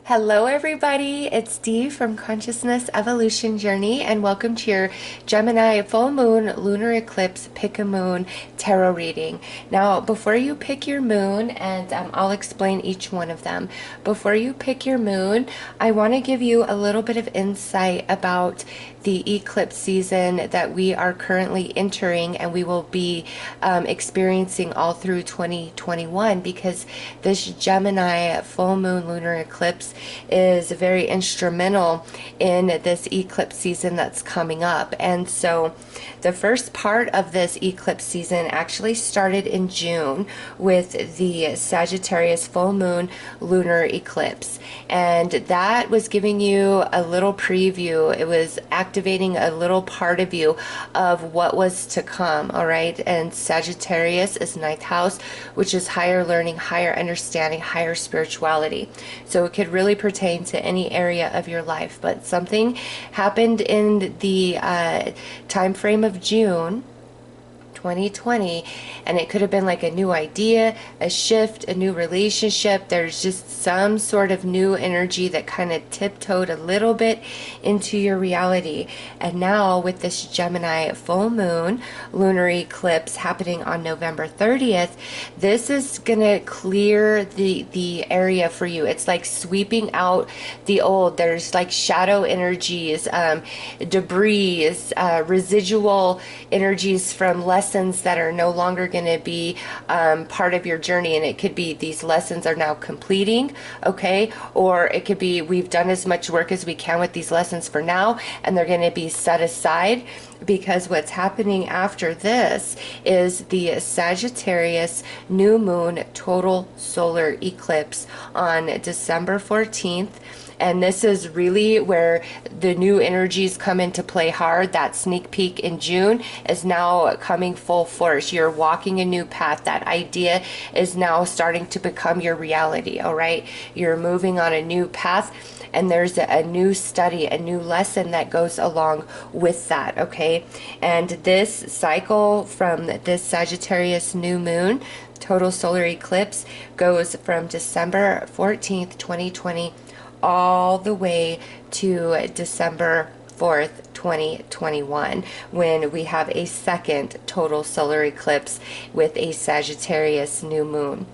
Hello, everybody. It's Dee from Consciousness Evolution Journey, and welcome to your Gemini full moon lunar eclipse pick a moon tarot reading. Now, before you pick your moon, and I'll explain each one of them, before you pick your moon, I want to give you a little bit of insight about the eclipse season that we are currently entering and we will be experiencing all through 2021, because this Gemini full moon lunar eclipse is very instrumental in this eclipse season that's coming up. And so the first part of this eclipse season actually started in June with the Sagittarius full moon lunar eclipse, and that was giving you a little preview. It was activating a little part of you of what was to come. All right, and Sagittarius is ninth house, which is higher learning, higher understanding, higher spirituality. So it could really pertain to any area of your life. But something happened in the time frame of June 2020, and it could have been like a new idea, a shift, a new relationship. There's just some sort of new energy that kind of tiptoed a little bit into your reality. And now with this Gemini full moon lunar eclipse happening on November 30th, this is gonna clear the area for you. It's like sweeping out the old. There's like shadow energies, debris, residual energies from lessons that are no longer going to be part of your journey. And it could be these lessons are now completing, okay? Or it could be we've done as much work as we can with these lessons for now, and they're going to be set aside, because what's happening after this is the Sagittarius new moon total solar eclipse on December 14th. And this is really where the new energies come into play hard. That sneak peek in June is now coming full force. You're walking a new path. That idea is now starting to become your reality, all right? You're moving on a new path, and there's a new study, a new lesson that goes along with that, okay? And this cycle from this Sagittarius new moon total solar eclipse goes from December 14th, 2020, all the way to December 4th, 2021, when we have a second total solar eclipse with a Sagittarius new moon.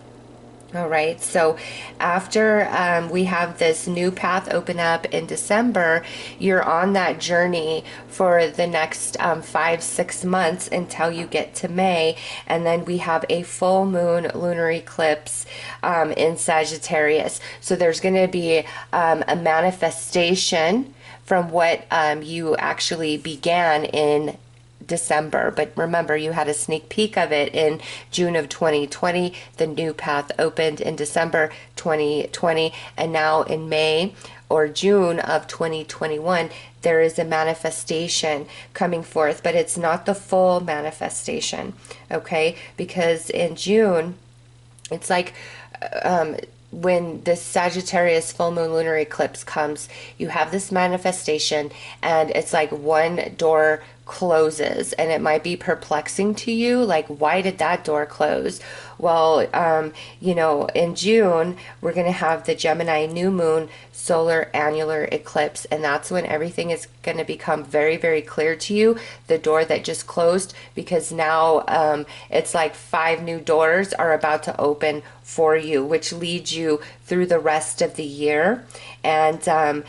All right, so after we have this new path open up in December, you're on that journey for the next 5-6 months until you get to May, and then we have a full moon lunar eclipse in Sagittarius. So there's going to be a manifestation from what you actually began in December. But remember, you had a sneak peek of it in June of 2020. The new path opened in December 2020, and now in May or June of 2021 there is a manifestation coming forth, but it's not the full manifestation, okay? Because in June it's like when this Sagittarius full moon lunar eclipse comes, you have this manifestation, and it's like one door closes, and it might be perplexing to you, like, why did that door close? Well, in June we're going to have the Gemini new moon solar annular eclipse, and that's when everything is going to become very, very clear to you, the door that just closed, because now it's like 5 new doors are about to open for you, which leads you through the rest of the year. And then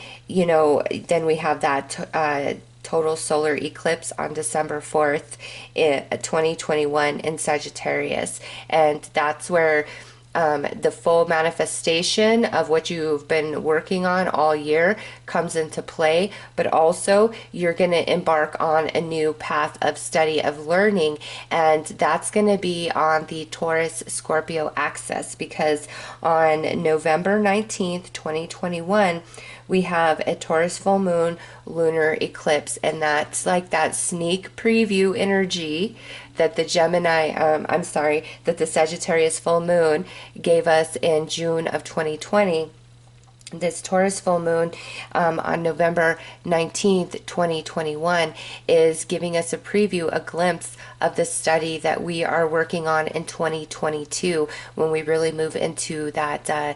we have that total solar eclipse on December 4th, 2021 in Sagittarius. And that's where the full manifestation of what you've been working on all year comes into play, but also you're going to embark on a new path of study, of learning, and that's going to be on the Taurus Scorpio axis, because on November 19th, 2021, we have a Taurus full moon lunar eclipse, and that's like that sneak preview energy that the that the Sagittarius full moon gave us in June of 2020. This Taurus full moon on November 19th, 2021 is giving us a preview, a glimpse of the study that we are working on in 2022, when we really move into that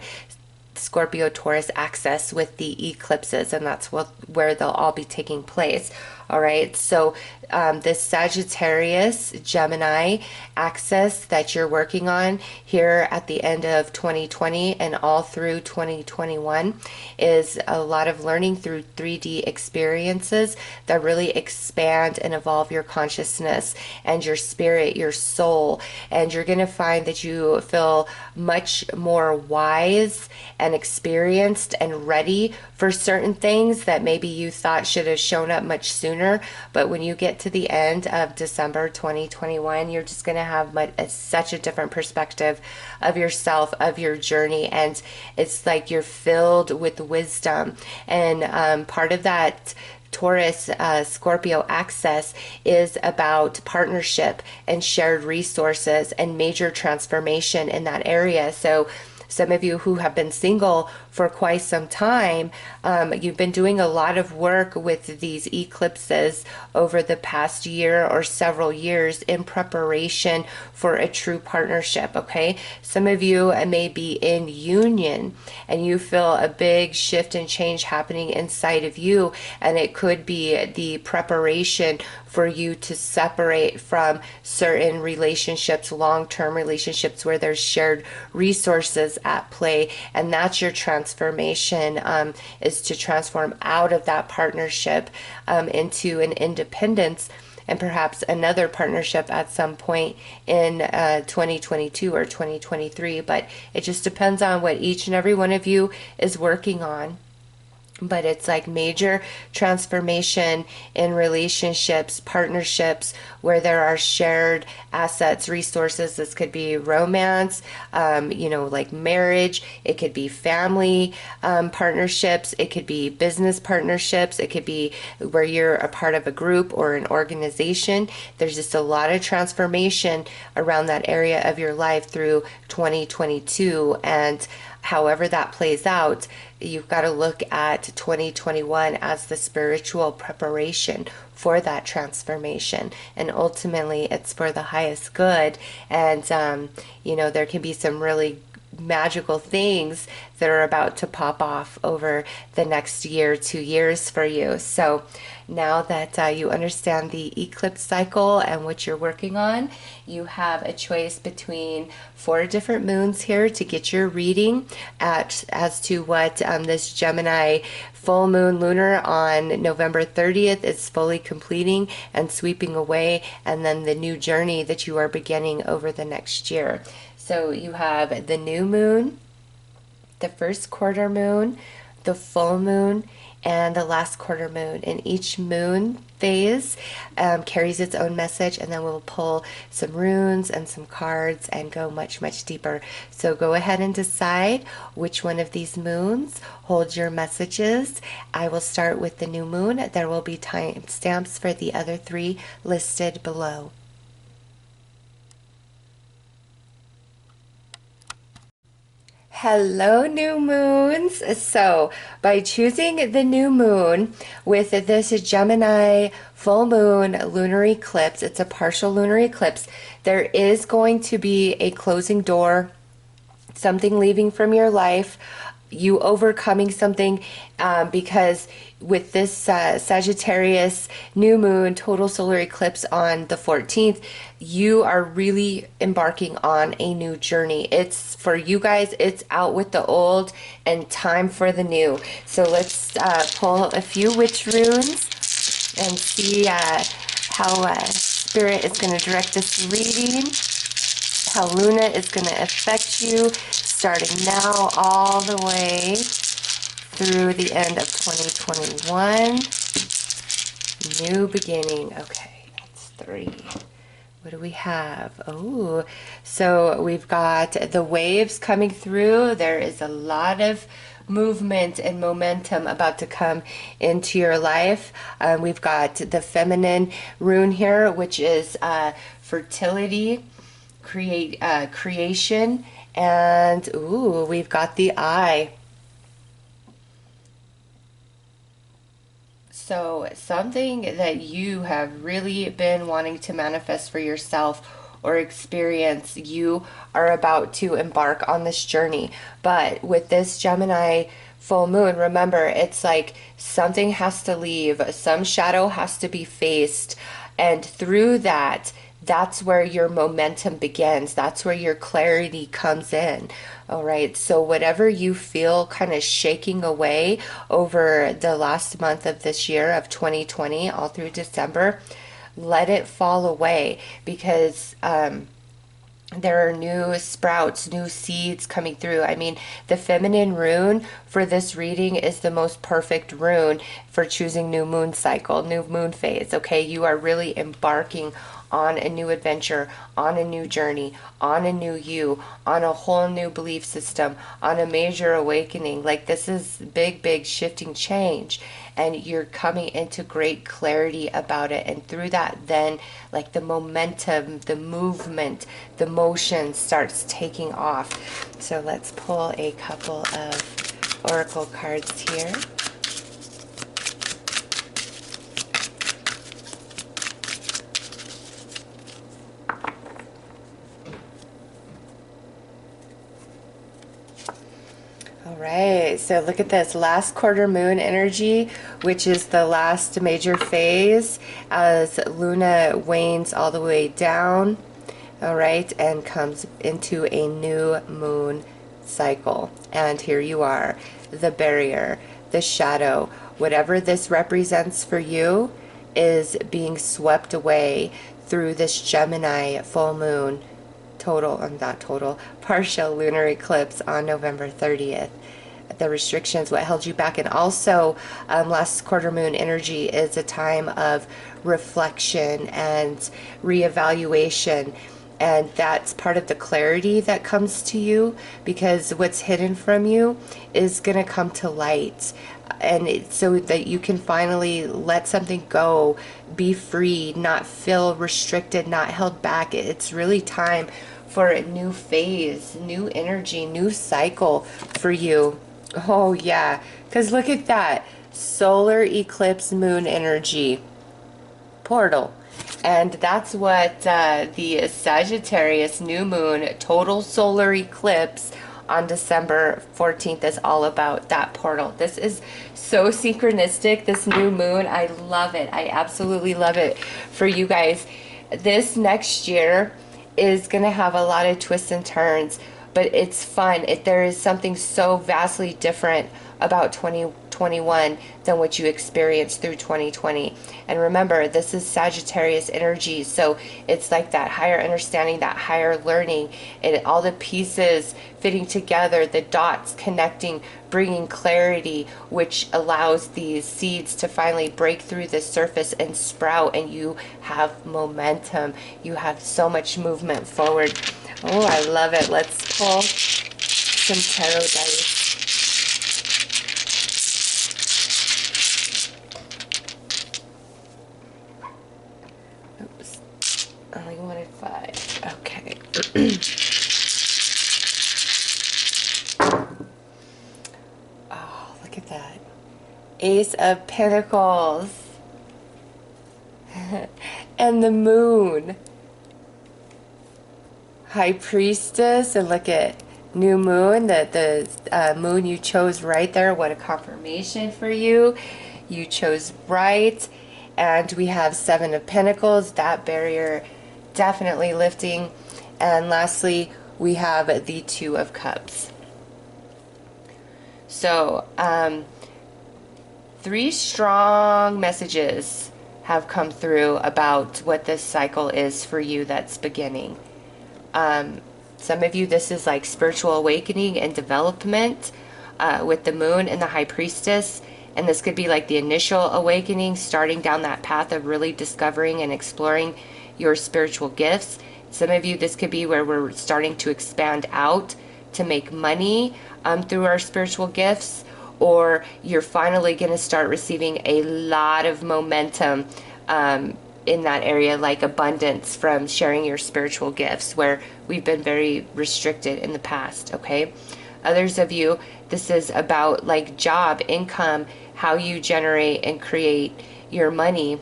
Scorpio Taurus axis with the eclipses, and that's where they'll all be taking place. All right, so this Sagittarius Gemini axis that you're working on here at the end of 2020 and all through 2021 is a lot of learning through 3D experiences that really expand and evolve your consciousness and your spirit, your soul. And you're going to find that you feel much more wise and experienced and ready for certain things that maybe you thought should have shown up much sooner. But when you get to the end of December 2021, you're just going to have such a different perspective of yourself, of your journey. And it's like you're filled with wisdom. And part of that Taurus Scorpio axis is about partnership and shared resources and major transformation in that area. So some of you who have been single for quite some time, you've been doing a lot of work with these eclipses over the past year or several years in preparation for a true partnership, okay? Some of you may be in union and you feel a big shift and change happening inside of you, and it could be the preparation for you to separate from certain relationships, long-term relationships where there's shared resources at play, and that's your transformation, is to transform out of that partnership into an independence and perhaps another partnership at some point in 2022 or 2023. But it just depends on what each and every one of you is working on. But it's like major transformation in relationships, partnerships, where there are shared assets, resources. This could be romance, like marriage. It could be family partnerships. It could be business partnerships. It could be where you're a part of a group or an organization. There's just a lot of transformation around that area of your life through 2022. And however that plays out, you've got to look at 2021 as the spiritual preparation for that transformation. And ultimately, it's for the highest good. And, there can be some really magical things that are about to pop off over the next year, 2 years for you. So now that you understand the eclipse cycle and what you're working on, you have a choice between 4 different moons here to get your reading as to what this Gemini full moon lunar on November 30th is fully completing and sweeping away, and then the new journey that you are beginning over the next year. So you have the new moon, the first quarter moon, the full moon, and the last quarter moon. And each moon phase carries its own message, and then we'll pull some runes and some cards and go much, much deeper. So go ahead and decide which one of these moons holds your messages. I will start with the new moon. There will be timestamps for the other 3 listed below. Hello, new moons. So, by choosing the new moon with this Gemini full moon lunar eclipse, it's a partial lunar eclipse, there is going to be a closing door, something leaving from your life, you overcoming something, because with this Sagittarius new moon total solar eclipse on the 14th, you are really embarking on a new journey. It's for you guys, it's out with the old and time for the new. So let's pull a few witch runes and see how Spirit is going to direct this reading, how Luna is going to affect you starting now all the way through the end of 2021. New beginning. Okay, that's 3. What do we have? Oh, so we've got the waves coming through. There is a lot of movement and momentum about to come into your life. We've got the feminine rune here, which is fertility, creation, and ooh, we've got the eye. So something that you have really been wanting to manifest for yourself or experience, you are about to embark on this journey. But with this Gemini full moon, remember, it's like something has to leave, some shadow has to be faced, and through that, that's where your momentum begins. That's where your clarity comes in. All right. So, whatever you feel kind of shaking away over the last month of this year of 2020, all through December, let it fall away, because there are new sprouts, new seeds coming through. I mean, the feminine rune for this reading is the most perfect rune for choosing new moon cycle, new moon phase. Okay, you are really embarking on a new adventure, on a new journey, on a new you, on a whole new belief system, on a major awakening. Like, this is big, big shifting change, and you're coming into great clarity about it. And through that, then, like, the momentum, the movement, the motion starts taking off. So let's pull a couple of oracle cards here. All right, so look at this last quarter moon energy, which is the last major phase as Luna wanes all the way down, all right, and comes into a new moon cycle. And here you are, the barrier, the shadow, whatever this represents for you is being swept away through this Gemini full moon. Partial lunar eclipse on November 30th. The restrictions, what held you back. And also, last quarter moon energy is a time of reflection and reevaluation. And that's part of the clarity that comes to you, because what's hidden from you is going to come to light. And so that you can finally let something go, be free, not feel restricted, not held back. It's really time for a new phase, new energy, new cycle for you. Oh yeah, because look at that. Solar eclipse moon energy. Portal. And that's what the Sagittarius new moon total solar eclipse on December 14th is all about, that portal. This is so synchronistic, this new moon. I love it. I absolutely love it for you guys. This next year is going to have a lot of twists and turns, but it's fun. There is something so vastly different about 2021 than what you experienced through 2020. And remember, this is Sagittarius energy, so it's like that higher understanding, that higher learning, and all the pieces fitting together, the dots connecting, bringing clarity, which allows these seeds to finally break through the surface and sprout, and you have momentum. You have so much movement forward. Oh, I love it. Let's pull some tarot dice. Oops. I only wanted 5. Okay. Oh, look at that. Ace of Pentacles. And the moon. High Priestess, and look at new moon, the moon you chose right there. What a confirmation for you. You chose right. And we have 7 of Pentacles, that barrier definitely lifting. And lastly, we have the 2 of Cups. So, 3 strong messages have come through about what this cycle is for you that's beginning. Some of you, this is like spiritual awakening and development with the moon and the High Priestess. And this could be like the initial awakening, starting down that path of really discovering and exploring your spiritual gifts. Some of you, this could be where we're starting to expand out to make money through our spiritual gifts, or you're finally going to start receiving a lot of momentum in that area, like abundance from sharing your spiritual gifts, where we've been very restricted in the past, okay? Others of you, this is about like job, income, how you generate and create your money.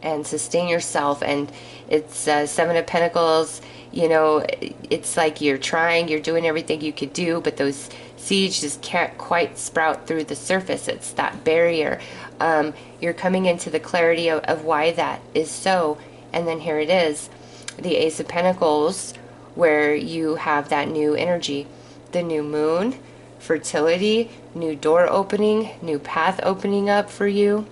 and sustain yourself. And it's Seven of Pentacles. You know, it's like you're trying, you're doing everything you could do, but those seeds just can't quite sprout through the surface. It's that barrier. You're coming into the clarity of why that is so. And then here it is, the Ace of Pentacles, where you have that new energy, the new moon, fertility, new door opening, new path opening up for you,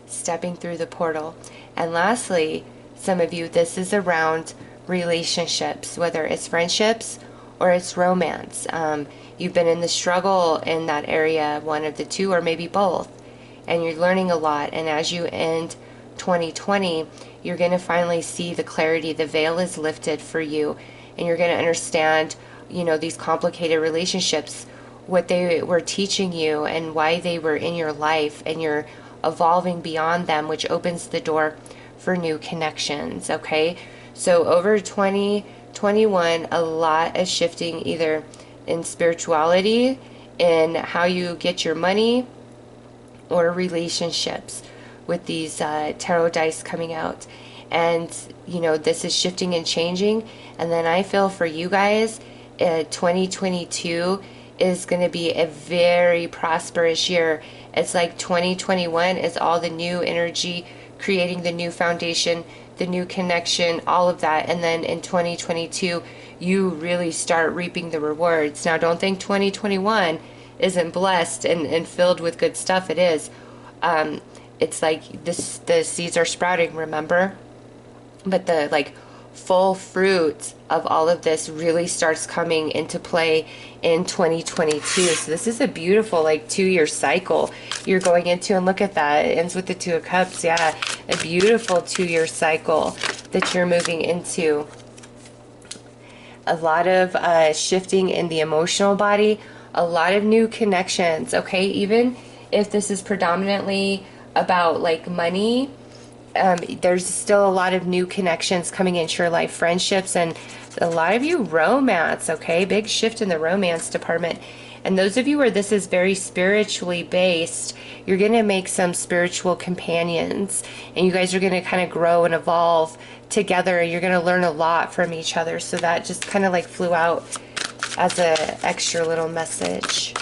stepping through the portal. And lastly, some of you, this is around relationships, whether it's friendships or it's romance. You've been in the struggle in that area, one of the two, or maybe both, and you're learning a lot. And as you end 2020, you're going to finally see the clarity. The veil is lifted for you, and you're going to understand, you know, these complicated relationships, what they were teaching you and why they were in your life, and you're evolving beyond them, which opens the door for new connections. Okay, so over 2021, a lot is shifting, either in spirituality, in how you get your money, or relationships, with these tarot dice coming out. And you know, this is shifting and changing. And then I feel for you guys, 2022 is going to be a very prosperous year. It's like 2021 is all the new energy, creating the new foundation, the new connection, all of that. And then in 2022, you really start reaping the rewards. Now, don't think 2021 isn't blessed and filled with good stuff. It is. It's like this, the seeds are sprouting, remember? But the like full fruit of all of this really starts coming into play in 2022. So this is a beautiful like 2-year cycle you're going into. And look at that, it ends with the Two of Cups. Yeah, a beautiful 2-year cycle that you're moving into. A lot of shifting in the emotional body, a lot of new connections. Okay, even if this is predominantly about like money, there's still a lot of new connections coming into your life, friendships, and a lot of you romance. Okay, big shift in the romance department. And those of you where this is very spiritually based, you're going to make some spiritual companions, and you guys are going to kind of grow and evolve together, and you're going to learn a lot from each other. So that just kind of like flew out as a extra little message.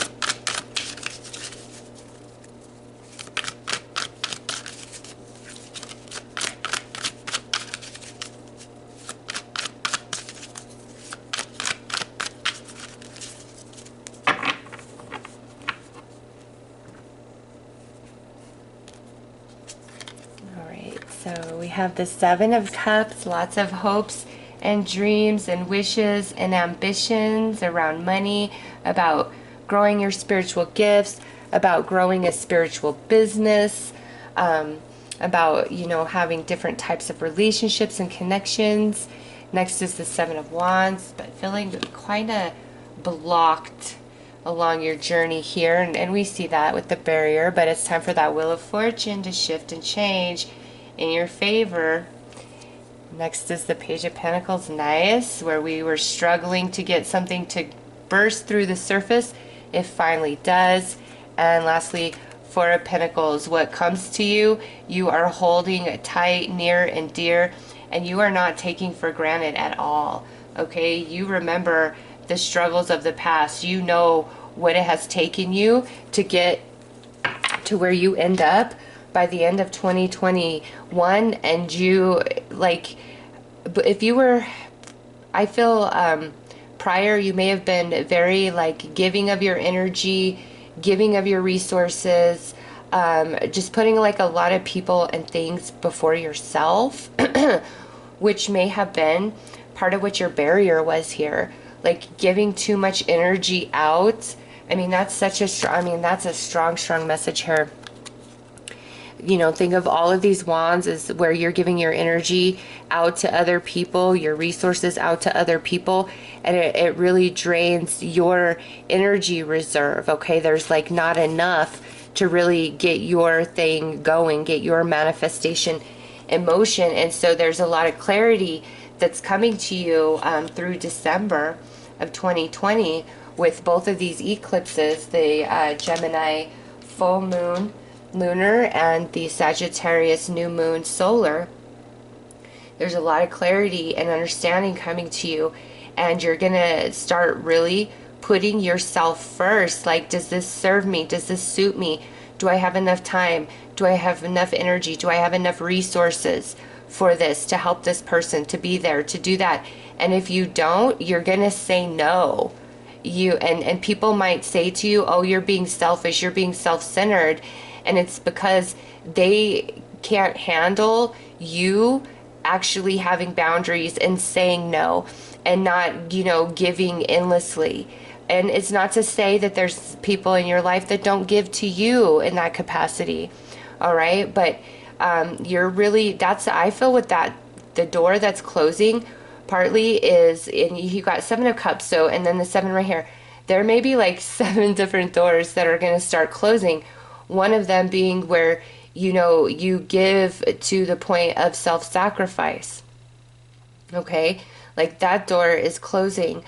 So we have the Seven of Cups, lots of hopes and dreams and wishes and ambitions around money, about growing your spiritual gifts, about growing a spiritual business, about, you know, having different types of relationships and connections. Next is the Seven of Wands, but feeling kind of blocked along your journey here. And we see that with the barrier, but it's time for that Wheel of Fortune to shift and change in your favor. Next is the Page of Pentacles. Nice, where we were struggling to get something to burst through the surface, it finally does. And lastly, Four of Pentacles. What comes to you, you are holding tight, near and dear, and you are not taking for granted at all. Okay, you remember the struggles of the past. You know what it has taken you to get to where you end up by the end of 2021. And you, like, if you were, I feel prior, you may have been very like giving of your energy, giving of your resources, just putting like a lot of people and things before yourself, which may have been part of what your barrier was here, like giving too much energy out. I mean, that's such a strong, I mean, that's a strong message here. You know, think of all of these wands as where you're giving your energy out to other people, your resources out to other people, and it really drains your energy reserve. Okay, there's like not enough to really get your thing going, get your manifestation in motion. And so there's a lot of clarity that's coming to you through December of 2020 with both of these eclipses, the Gemini full moon, lunar and the Sagittarius new moon solar, there's a lot of clarity and understanding coming to you, and you're gonna start really putting yourself first. Like, does this serve me? Does this suit me? Do I have enough time? Do I have enough energy? Do I have enough resources for this, to help this person, to be there, to do that? And if you don't, you're gonna say no. And people might say to you, oh, you're being selfish, you're being self-centered, and it's because they can't handle you actually having boundaries and saying no, and not, giving endlessly. And it's not to say that there's people in your life that don't give to you in that capacity, all right? But you're really, I feel with that, the door that's closing partly is, and you got 7 of Cups, so, and then the 7 right here, there may be like 7 different doors that are going to start closing. One of them being where, you give to the point of self-sacrifice. Okay? Like, that door is closing.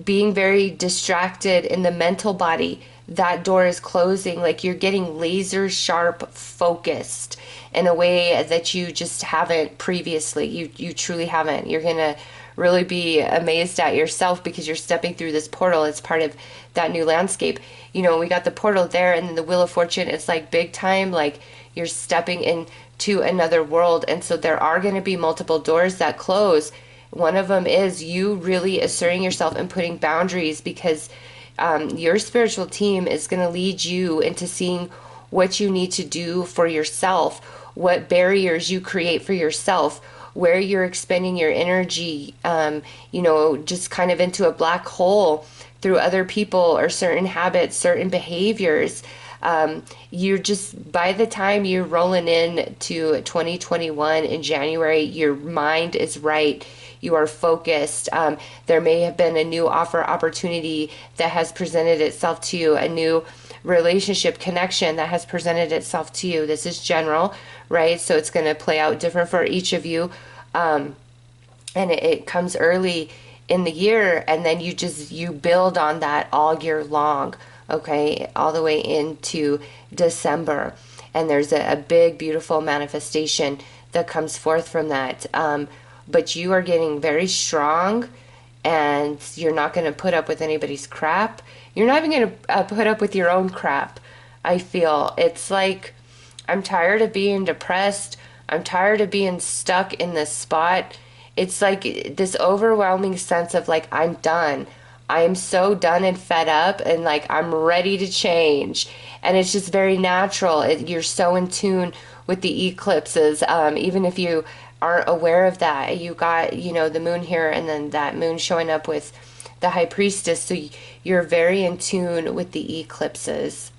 Being very distracted in the mental body, that door is closing. Like, you're getting laser sharp focused in a way that you just haven't previously. You truly haven't. You're gonna really be amazed at yourself because you're stepping through this portal. It's part of that new landscape. We got the portal there, and then the Wheel of Fortune. It's like big time, like you're stepping into another world. And so there are going to be multiple doors that close. One of them is you really asserting yourself and putting boundaries, because your spiritual team is going to lead you into seeing what you need to do for yourself, what barriers you create for yourself, where you're expending your energy, just kind of into a black hole through other people or certain habits, certain behaviors. You're just, by the time you're rolling in to 2021 in January, your mind is right. You are focused. There may have been a new offer opportunity that has presented itself to you, a new relationship connection that has presented itself to you. This is general, right? So it's going to play out different for each of you. And it comes early in the year, and then you build on that all year long, okay, all the way into December. And there's a big, beautiful manifestation that comes forth from that. But you are getting very strong, and you're not going to put up with anybody's crap. You're not even going to put up with your own crap. I feel it's like, I'm tired of being depressed. I'm tired of being stuck in this spot. It's like this overwhelming sense of like, I'm done. I am so done and fed up, and like, I'm ready to change. And it's just very natural. You're so in tune with the eclipses. Even if you aren't aware of that, you got, the moon here, and then that moon showing up with the high priestess. So you're very in tune with the eclipses.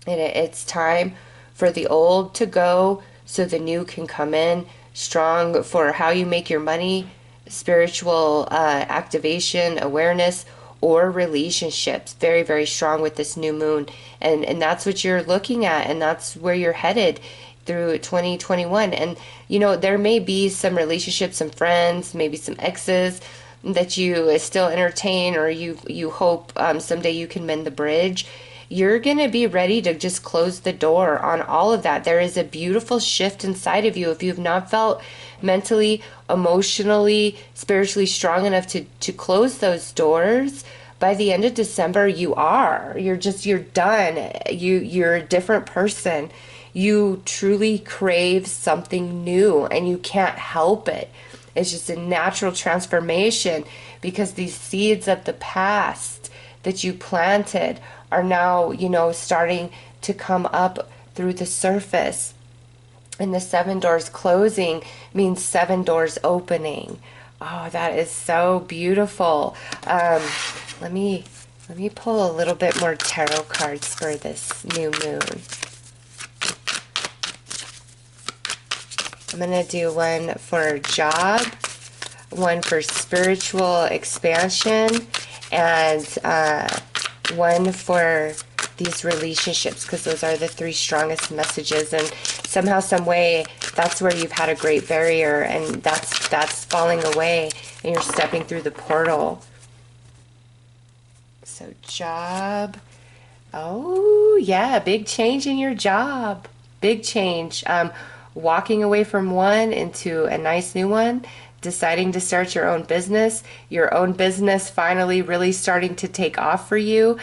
And it's time for the old to go so the new can come in strong, for how you make your money, spiritual activation, awareness, or relationships. Very, very strong with this new moon. And that's what you're looking at, and that's where you're headed through 2021. And there may be some relationships, some friends, maybe some exes that you still entertain, or you hope someday you can mend the bridge. You're going to be ready to just close the door on all of that. There is a beautiful shift inside of you. If you've not felt mentally, emotionally, spiritually strong enough to close those doors, by the end of December, you're done. You're a different person. You truly crave something new, and you can't help it. It's just a natural transformation, because these seeds of the past that you planted are now, starting to come up through the surface. And the 7 doors closing means 7 doors opening. Oh, that is so beautiful. Let me pull a little bit more tarot cards for this new moon. I'm going to do one for job, one for spiritual expansion, and one for these relationships, because those are the 3 strongest messages. And somehow, some way, that's where you've had a great barrier, and that's falling away, and you're stepping through the portal. So job. Oh, yeah, big change in your job. Big change. Walking away from one into a nice new one, deciding to start your own business finally really starting to take off for you,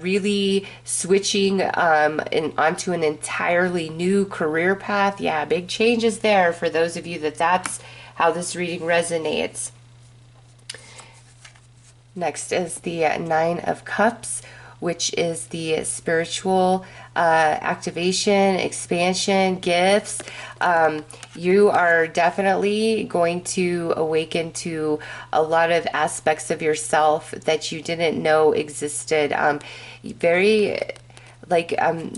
really switching onto an entirely new career path. Yeah, big changes there for those of you that's how this reading resonates. Next is the Nine of Cups, which is the spiritual activation, expansion, gifts. You are definitely going to awaken to a lot of aspects of yourself that you didn't know existed. Very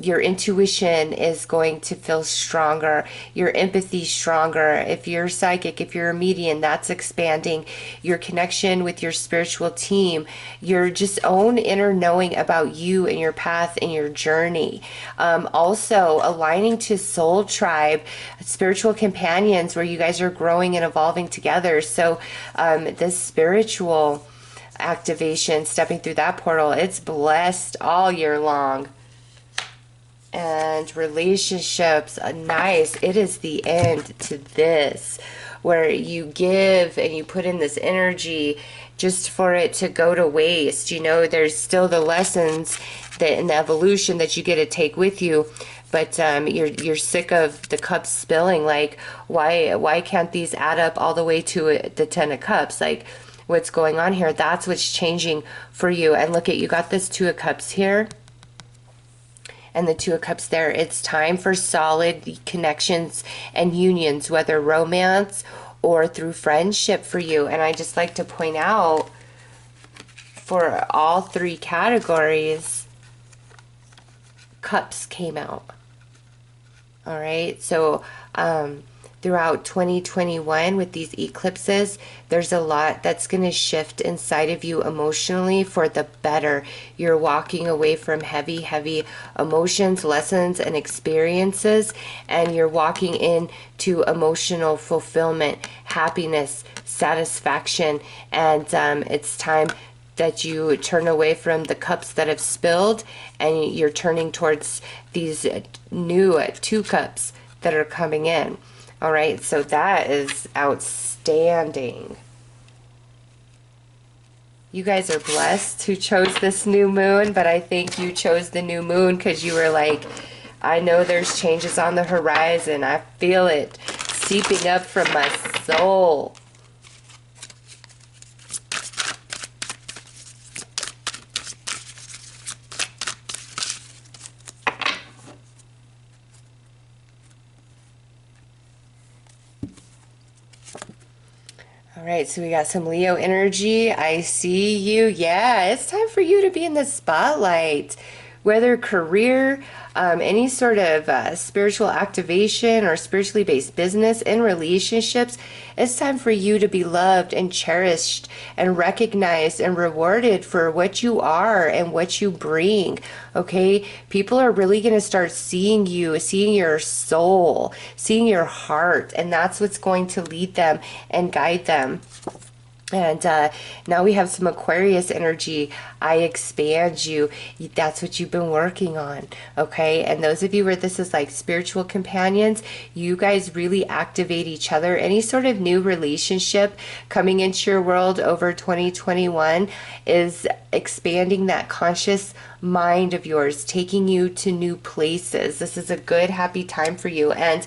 your intuition is going to feel stronger, your empathy stronger. If you're psychic, if you're a medium, that's expanding. Your connection with your spiritual team, your just own inner knowing about you and your path and your journey. Also aligning to soul tribe, spiritual companions where you guys are growing and evolving together. So this spiritual activation, stepping through that portal, it's blessed all year long. And relationships, nice. It is the end to this, where you give and you put in this energy just for it to go to waste. You know, there's still the lessons that in the evolution that you get to take with you, but you're sick of the cups spilling. Like, why can't these add up all the way to the Ten of Cups? Like, what's going on here? That's what's changing for you. And look at, you got this Two of Cups here and the Two of Cups there. It's time for solid connections and unions, whether romance or through friendship for you. And I just like to point out, for all three categories, cups came out. All right, so throughout 2021 with these eclipses, there's a lot that's going to shift inside of you emotionally for the better. You're walking away from heavy emotions, lessons, and experiences, and you're walking into emotional fulfillment, happiness, satisfaction, and it's time that you turn away from the cups that have spilled, and you're turning towards these new two cups that are coming in. All right, so that is outstanding. You guys are blessed who chose this new moon, but I think you chose the new moon because you were like, I know there's changes on the horizon. I feel it seeping up from my soul. All right, so we got some Leo energy. I see you. Yeah, it's time for you to be in the spotlight. Whether career, any sort of spiritual activation or spiritually based business and relationships, it's time for you to be loved and cherished and recognized and rewarded for what you are and what you bring. Okay, people are really going to start seeing you, seeing your soul, seeing your heart, and that's what's going to lead them and guide them. And now we have some Aquarius energy. I expand you. That's what you've been working on. Okay. And those of you where this is like spiritual companions, you guys really activate each other. Any sort of new relationship coming into your world over 2021 is expanding that conscious mind of yours, taking you to new places. This is a good, happy time for you. And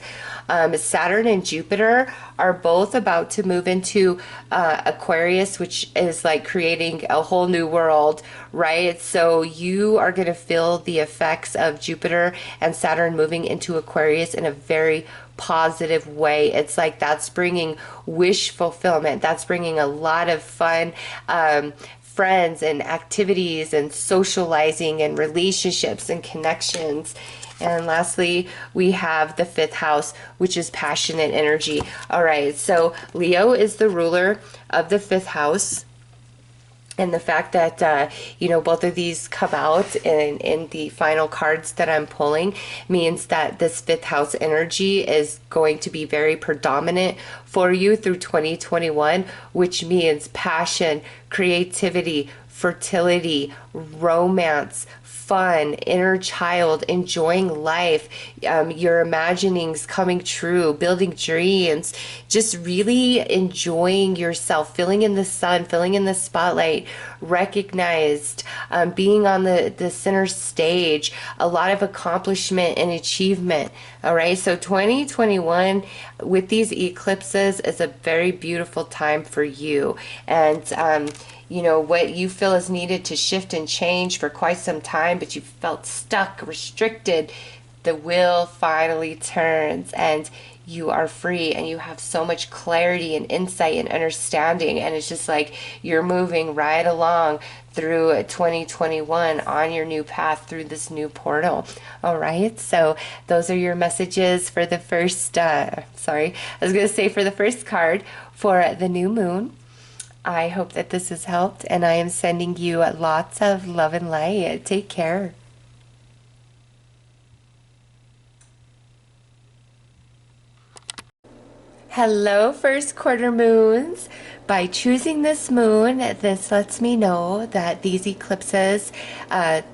Saturn and Jupiter are both about to move into Aquarius, which is like creating a whole new world, right? So you are going to feel the effects of Jupiter and Saturn moving into Aquarius in a very positive way. It's like that's bringing wish fulfillment. That's bringing a lot of fun, friends and activities and socializing and relationships and connections. And lastly, we have the fifth house, which is passionate energy. All right, so Leo is the ruler of the fifth house. And the fact that, both of these come out in the final cards that I'm pulling means that this fifth house energy is going to be very predominant for you through 2021, which means passion, creativity, fertility, romance, fun, inner child, enjoying life, your imaginings coming true, building dreams, just really enjoying yourself, feeling in the sun, feeling in the spotlight, recognized, being on the center stage, a lot of accomplishment and achievement. All right, so 2021 with these eclipses is a very beautiful time for you. And you know, what you feel is needed to shift and change for quite some time, but you felt stuck, restricted, the wheel finally turns and you are free, and you have so much clarity and insight and understanding, and it's just like you're moving right along through 2021 on your new path through this new portal. All right, so those are your messages for the first sorry, I was going to say for the first card for the new moon. I hope that this has helped, and I am sending you lots of love and light. Take care. Hello, first quarter moons. By choosing this moon, this lets me know that these eclipses,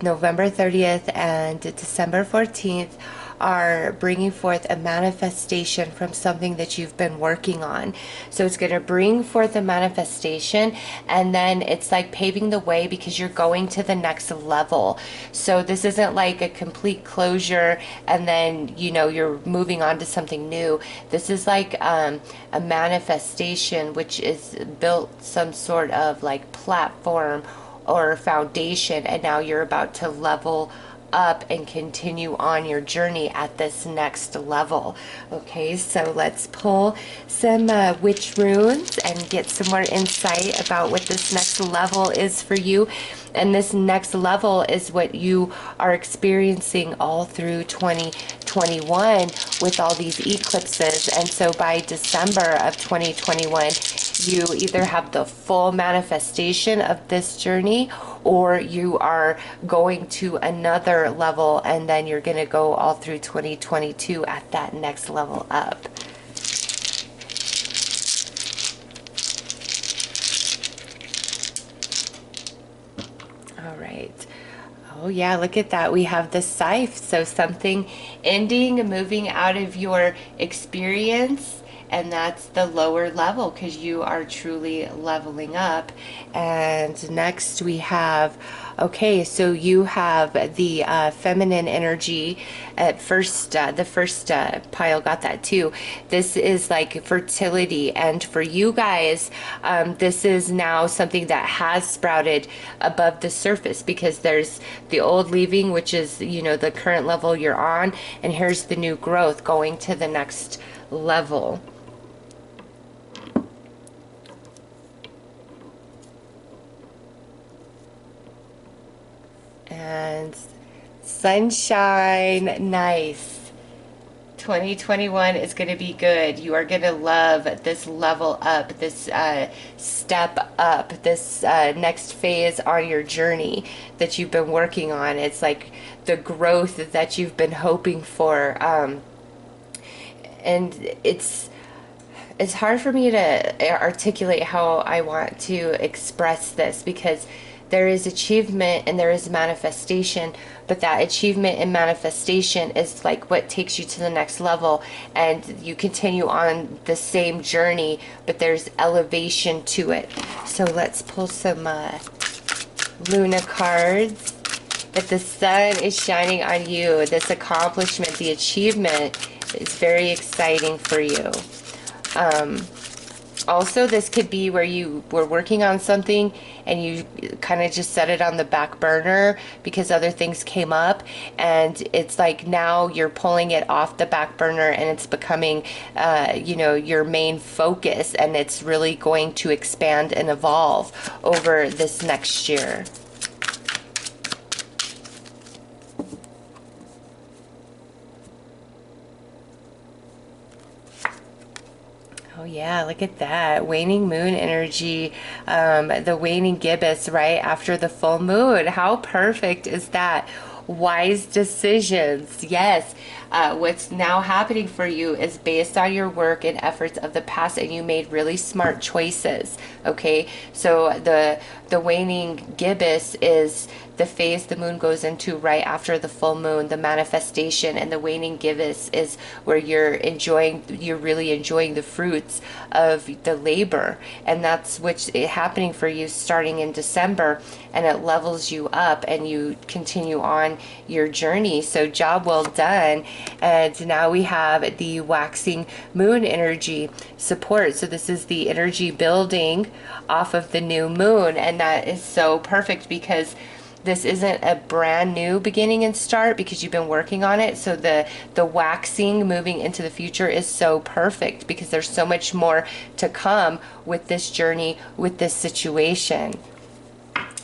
November 30th and December 14th, are bringing forth a manifestation from something that you've been working on. So it's going to bring forth a manifestation, and then it's like paving the way because you're going to the next level. So this isn't like a complete closure and then, you know, you're moving on to something new. This is like a manifestation which is built some sort of like platform or foundation, and now you're about to level up and continue on your journey at this next level. Okay, so let's pull some witch runes and get some more insight about what this next level is for you. And this next level is what you are experiencing all through 2021 with all these eclipses. And so by December of 2021, you either have the full manifestation of this journey, or you are going to another level, and then you're going to go all through 2022 at that next level up. All right. Oh yeah, look at that. We have the scythe. So something ending, moving out of your experience, and that's the lower level because you are truly leveling up. And next we have, okay, so you have the feminine energy at first. The first pile got that too. This is like fertility, and for you guys, this is now something that has sprouted above the surface, because there's the old leaving, which is, you know, the current level you're on, and here's the new growth going to the next level. And sunshine, nice. 2021 is going to be good. You are going to love this level up, this step up, this next phase on your journey that you've been working on. It's like the growth that you've been hoping for. And it's hard for me to articulate how I want to express this, because there is achievement and there is manifestation, but that achievement and manifestation is like what takes you to the next level, and you continue on the same journey, but there's elevation to it. So let's pull some Luna cards. That the sun is shining on you. This accomplishment, the achievement, is very exciting for you. Also, this could be where you were working on something and you kind of just set it on the back burner because other things came up, and it's like now you're pulling it off the back burner and it's becoming, you know, your main focus, and it's really going to expand and evolve over this next year. Oh yeah, look at that. Waning moon energy, the waning gibbous right after the full moon. How perfect is that? Wise decisions. Yes. What's now happening for you is based on your work and efforts of the past, and you made really smart choices. Okay, so the the waning gibbous is the phase the moon goes into right after the full moon, the manifestation, and the waning gibbous is where you're really enjoying the fruits of the labor, and that's what's happening for you starting in December, and it levels you up and you continue on your journey. So job well done. And now we have the waxing moon energy support. So this is the energy building off of the new moon, and that is so perfect because this isn't a brand new beginning and start because you've been working on it. So the waxing moving into the future is so perfect because there's so much more to come with this journey, with this situation.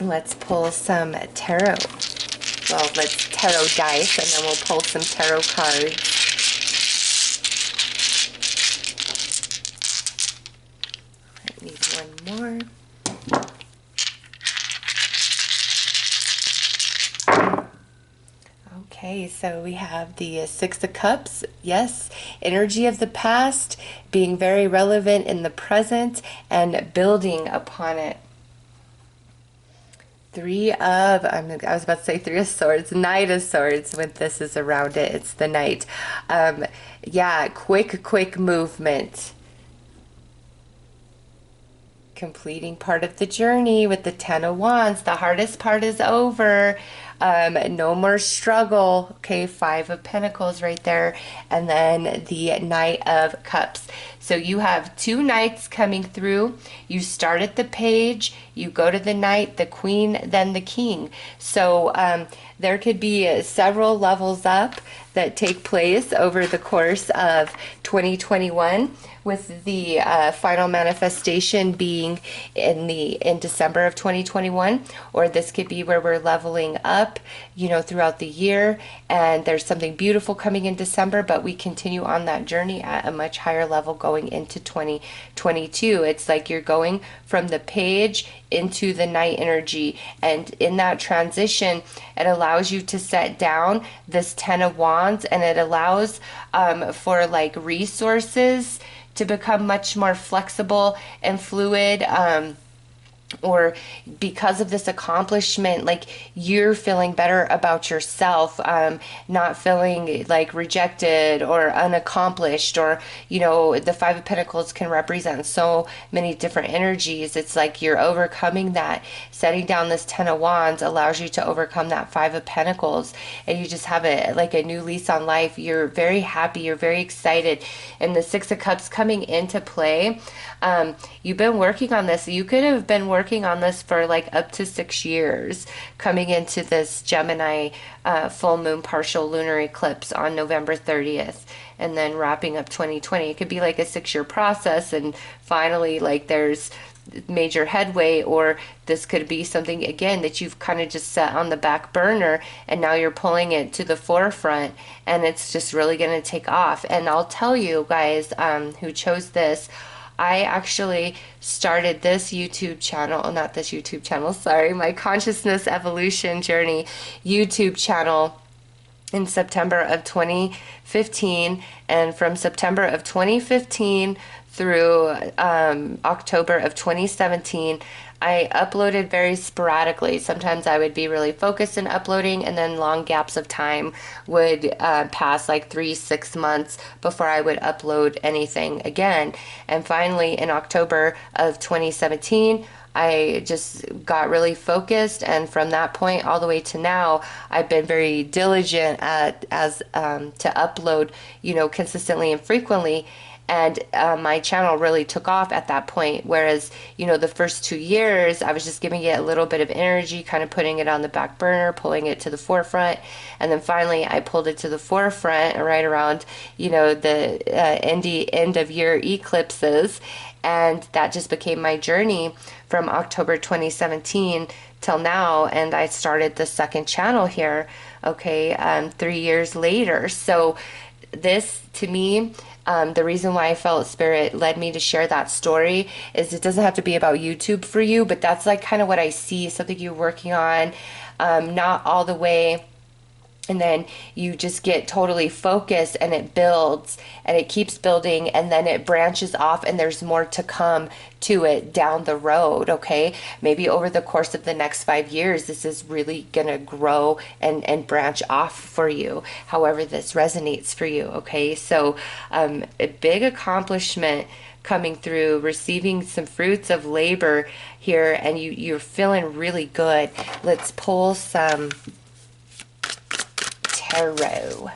Let's pull some tarot. Well, let's tarot dice, and then we'll pull some tarot cards. I need one more. Okay, so we have the Six of Cups. Yes, energy of the past, being very relevant in the present and building upon it. I was about to say Three of Swords, Knight of Swords, when this is around it, it's the Knight. Yeah, quick movement. Completing part of the journey with the Ten of Wands. The hardest part is over. No more struggle. Okay, Five of Pentacles right there. And then the Knight of Cups. So you have two Knights coming through. You start at the Page, you go to the Knight, the Queen, then the King. So there could be several levels up that take place over the course of 2021, with the final manifestation being in December of 2021, or this could be where we're leveling up, throughout the year, and there's something beautiful coming in December, but we continue on that journey at a much higher level going into 2022. It's like you're going from the Page into the Knight energy, and in that transition, it allows you to set down this Ten of Wands, and it allows for like resources to become much more flexible and fluid, or because of this accomplishment, like you're feeling better about yourself, not feeling like rejected or unaccomplished, or the Five of Pentacles can represent so many different energies. It's like you're overcoming that. Setting down this Ten of Wands allows you to overcome that Five of Pentacles, and you just have like a new lease on life. You're very happy, you're very excited, and the Six of Cups coming into play. You've been working on this. You could have been working on this for like up to 6 years, coming into this Gemini full moon partial lunar eclipse on November 30th, and then wrapping up 2020. It could be like a 6-year process, and finally like there's major headway, or this could be something again that you've kind of just set on the back burner, and now you're pulling it to the forefront, and it's just really going to take off. And I'll tell you guys who chose this, I actually started this YouTube channel, not this YouTube channel, sorry, my Consciousness Evolution Journey YouTube channel in September of 2015, and from September of 2015 through October of 2017, I uploaded very sporadically. Sometimes I would be really focused in uploading, and then long gaps of time would pass, like 3-6 months before I would upload anything again. And finally, in October of 2017, I just got really focused, and from that point all the way to now, I've been very diligent to upload, consistently and frequently. And my channel really took off at that point, whereas the first 2 years I was just giving it a little bit of energy, kind of putting it on the back burner, pulling it to the forefront, and then finally I pulled it to the forefront right around the end of year eclipses, and that just became my journey from October 2017 till now. And I started the second channel here 3 years later. So this, to me, the reason why I felt Spirit led me to share that story is it doesn't have to be about YouTube for you, but that's like kind of what I see, something you're working on, not all the way And then you just get totally focused, and it builds and it keeps building, and then it branches off, and there's more to come to it down the road. Okay, maybe over the course of the next 5 years, this is really gonna grow and branch off for you, however this resonates for you. Okay, so a big accomplishment coming through, receiving some fruits of labor here, and you're feeling really good. Let's pull some tarot.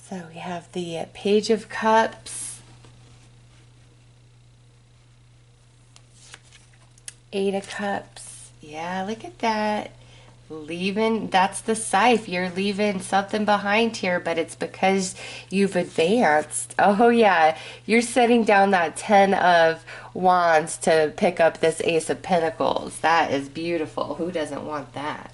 So we have the Page of Cups, Eight of Cups. Yeah, look at that. Leaving, that's the scythe. You're leaving something behind here, but it's because you've advanced. Oh yeah, you're setting down that 10 of Wands to pick up this Ace of Pentacles. That is beautiful. Who doesn't want that?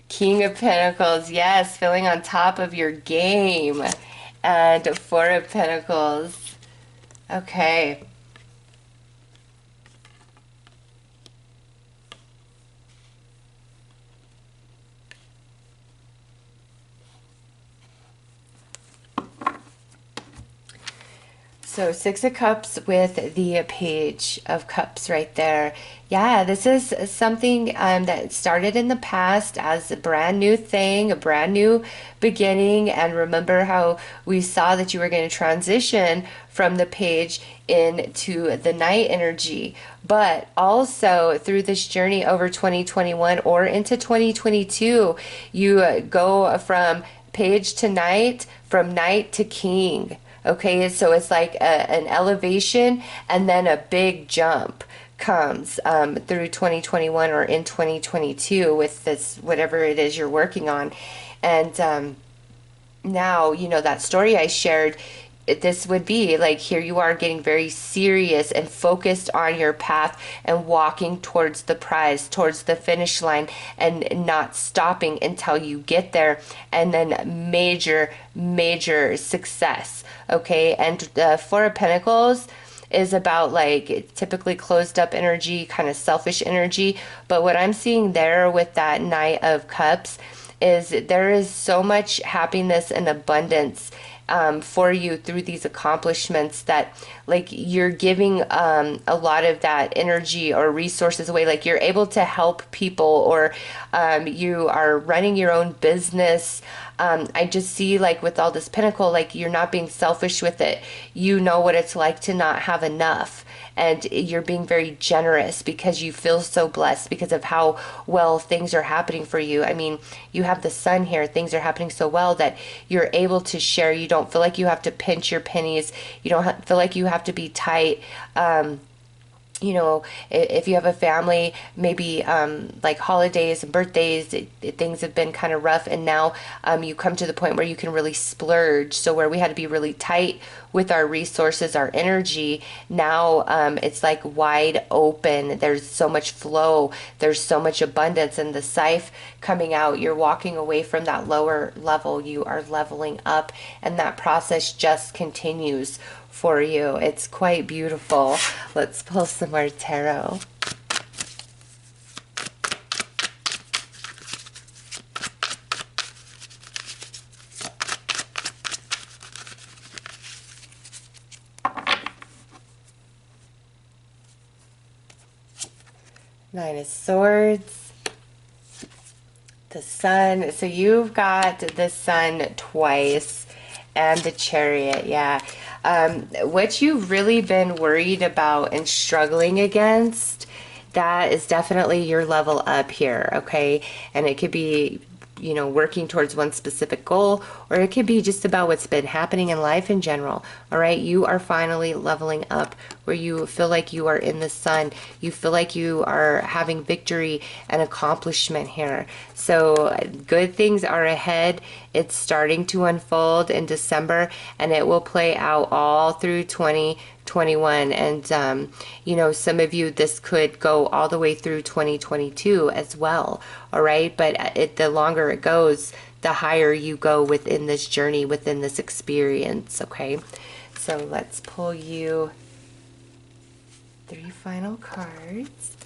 King of Pentacles, yes, feeling on top of your game. And Four of Pentacles. Okay. So Six of Cups with the Page of Cups right there. Yeah, this is something that started in the past as a brand new thing, a brand new beginning. And remember how we saw that you were going to transition from the Page into the Knight energy. But also through this journey over 2021 or into 2022, you go from Page to Knight, from Knight to King. Okay, so it's like an elevation, and then a big jump comes through 2021 or in 2022 with this, whatever it is you're working on. And now, you know, that story I shared, this would be like, here you are getting very serious and focused on your path and walking towards the prize, towards the finish line, and not stopping until you get there. And then major success. Okay, and Four of Pentacles is about like typically closed up energy, kind of selfish energy. But what I'm seeing there with that Knight of Cups is there is so much happiness and abundance for you through these accomplishments, that like you're giving a lot of that energy or resources away. Like you're able to help people, or you are running your own business. I just see, like with all this pentacle, like you're not being selfish with it. You know what it's like to not have enough. And you're being very generous because you feel so blessed because of how well things are happening for you. I mean, you have the sun here. Things are happening so well that you're able to share. You don't feel like you have to pinch your pennies. You don't feel like you have to be tight. You know, if you have a family, maybe like holidays and birthdays, things have been kind of rough, and now you come to the point where you can really splurge. So where we had to be really tight with our resources, our energy, now it's like wide open. There's so much flow, there's so much abundance, and the scythe coming out, you're walking away from that lower level, you are leveling up, and that process just continues for you. It's quite beautiful. Let's pull some more tarot. Nine of Swords, the Sun. So you've got the Sun twice, and the Chariot. Yeah. What you've really been worried about and struggling against, that is definitely your level up here, okay? And it could be, you know, working towards one specific goal, or it could be just about what's been happening in life in general. All right, you are finally leveling up where you feel like you are in the sun. You feel like you are having victory and accomplishment here. So good things are ahead. It's starting to unfold in December, and it will play out all through 2021. And you know, some of you, this could go all the way through 2022 as well. All right, but the longer it goes, the higher you go within this journey, within this experience. Okay, so let's pull you 3 final cards.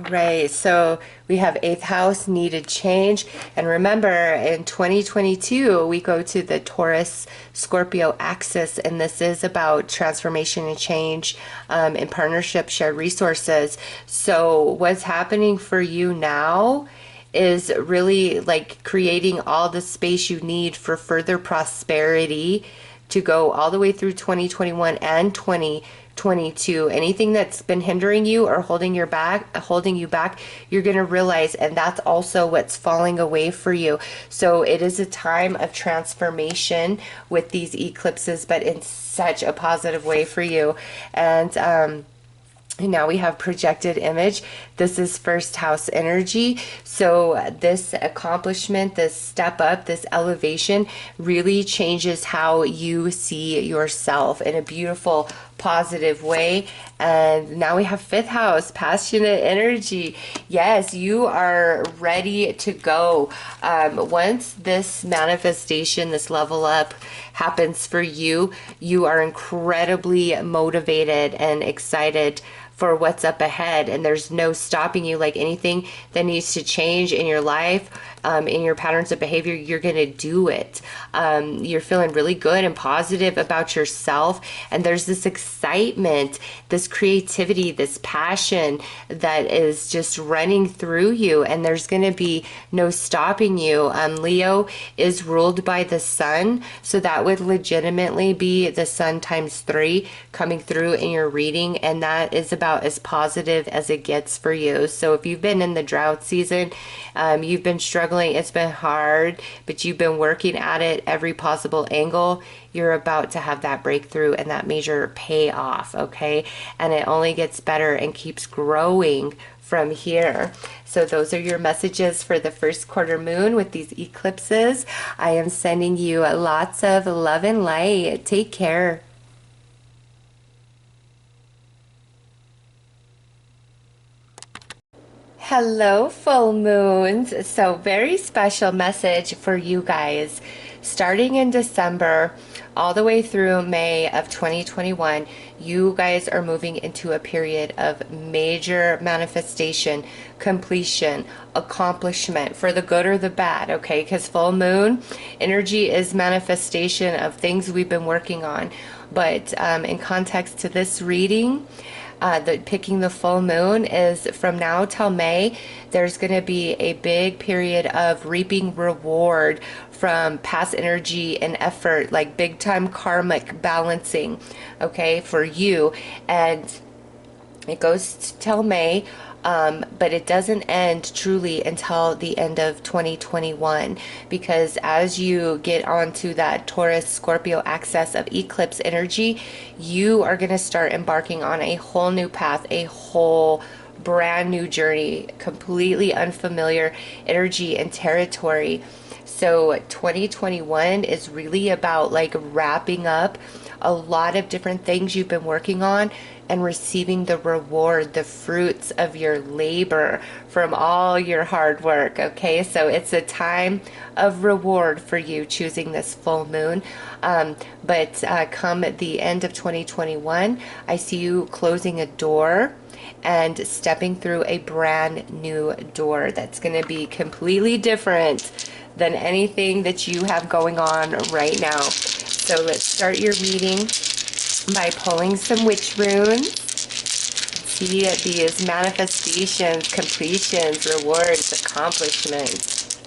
Right, so we have 8th house, needed change. And remember, in 2022, we go to the Taurus Scorpio axis, and this is about transformation and change in partnership, shared resources. So what's happening for you now is really like creating all the space you need for further prosperity to go all the way through 2021 and 2022. Anything that's been hindering you or holding you back, you're going to realize, and that's also what's falling away for you. So it is a time of transformation with these eclipses, but in such a positive way for you. And now we have projected image. This is first house energy. So this accomplishment, this step up, this elevation really changes how you see yourself in a beautiful, positive way. And now we have 5th house, passionate energy. Yes, you are ready to go. Once this manifestation, this level up happens for you, you are incredibly motivated and excited for what's up ahead, and there's no stopping you. Like anything that needs to change in your life, in your patterns of behavior, you're gonna do it. You're feeling really good and positive about yourself, and there's this excitement, this creativity, this passion that is just running through you, and there's gonna be no stopping you. Leo is ruled by the sun, so that would legitimately be the sun times 3 coming through in your reading, and that is about as positive as it gets for you. So if you've been in the drought season, you've been struggling, it's been hard, but you've been working at it every possible angle, you're about to have that breakthrough and that major payoff, okay? And it only gets better and keeps growing from here. So those are your messages for the first quarter moon with these eclipses. I am sending you lots of love and light. Take care. Hello, full moons. So very special message for you guys. Starting in December, all the way through May of 2021, you guys are moving into a period of major manifestation, completion, accomplishment, for the good or the bad, okay? Because full moon energy is manifestation of things we've been working on. But in context to this reading, picking the full moon is from now till May, there's going to be a big period of reaping reward from past energy and effort, like big time karmic balancing, okay, for you. And it goes till May. But it doesn't end truly until the end of 2021, because as you get onto that Taurus Scorpio axis of eclipse energy, you are going to start embarking on a whole new path, a whole brand new journey, completely unfamiliar energy and territory. So 2021 is really about like wrapping up a lot of different things you've been working on and receiving the reward, the fruits of your labor from all your hard work, okay? So it's a time of reward for you choosing this full moon. But come at the end of 2021, I see you closing a door and stepping through a brand new door that's going to be completely different than anything that you have going on right now. So let's start your reading by pulling some witch runes. See these manifestations, completions, rewards, accomplishments.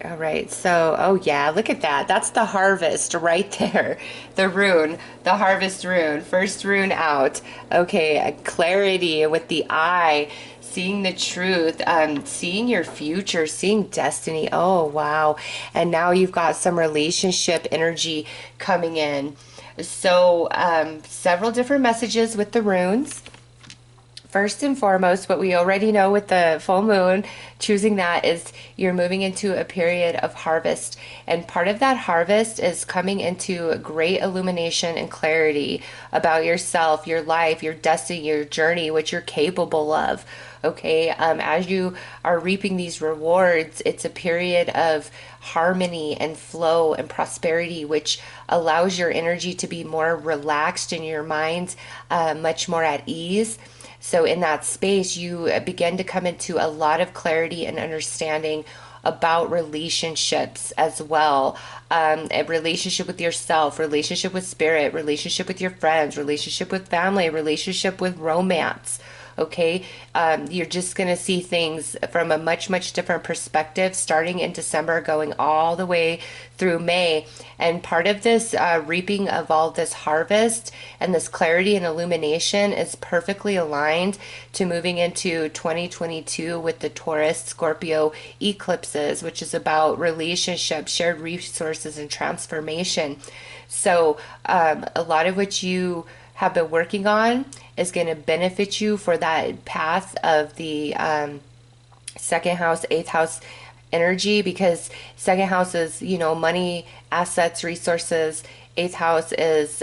All right, so, oh yeah, look at that. That's the harvest right there. The rune, the harvest rune, first rune out. Okay, clarity with the eye, seeing the truth, seeing your future, seeing destiny. Oh, wow. And now you've got some relationship energy coming in. So, several different messages with the runes. First and foremost, what we already know with the full moon, choosing that is you're moving into a period of harvest. And part of that harvest is coming into great illumination and clarity about yourself, your life, your destiny, your journey, what you're capable of. Okay, as you are reaping these rewards, it's a period of harmony and flow and prosperity, which allows your energy to be more relaxed and your mind much more at ease. So in that space, you begin to come into a lot of clarity and understanding about relationships as well. A relationship with yourself, relationship with spirit, relationship with your friends, relationship with family, relationship with romance. Okay, you're just going to see things from a much different perspective starting in December, going all the way through May. And part of this reaping of all this harvest and this clarity and illumination is perfectly aligned to moving into 2022 with the Taurus Scorpio eclipses, which is about relationships, shared resources, and transformation. So a lot of what you have been working on is going to benefit you for that path of the second house, eighth house energy, because second house is, you know, money, assets, resources. Eighth house is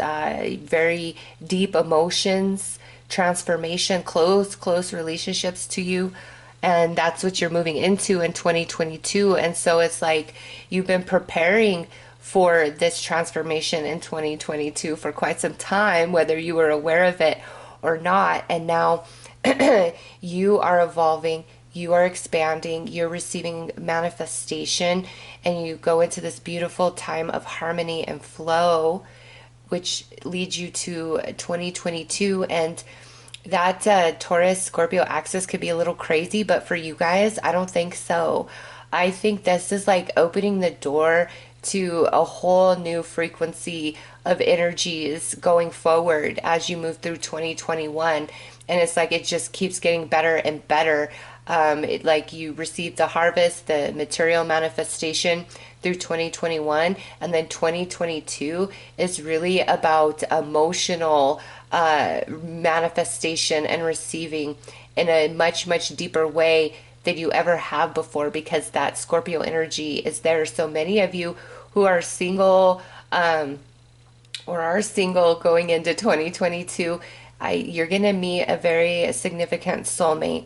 very deep emotions, transformation, close relationships to you. And that's what you're moving into in 2022. And so it's like you've been preparing for this transformation in 2022 for quite some time, whether you were aware of it or not. And now you are evolving, you are expanding, you're receiving manifestation, and you go into this beautiful time of harmony and flow, which leads you to 2022. And that Taurus Scorpio axis could be a little crazy, but for you guys, I don't think so. I think this is like opening the door to a whole new frequency of energies going forward as you move through 2021. And it's like it just keeps getting better and better. Like you receive the harvest, the material manifestation through 2021, and then 2022 is really about emotional manifestation and receiving in a much deeper way than you ever have before, because that Scorpio energy is there. So many of you who are single or are single going into 2022, you're going to meet a very significant soulmate,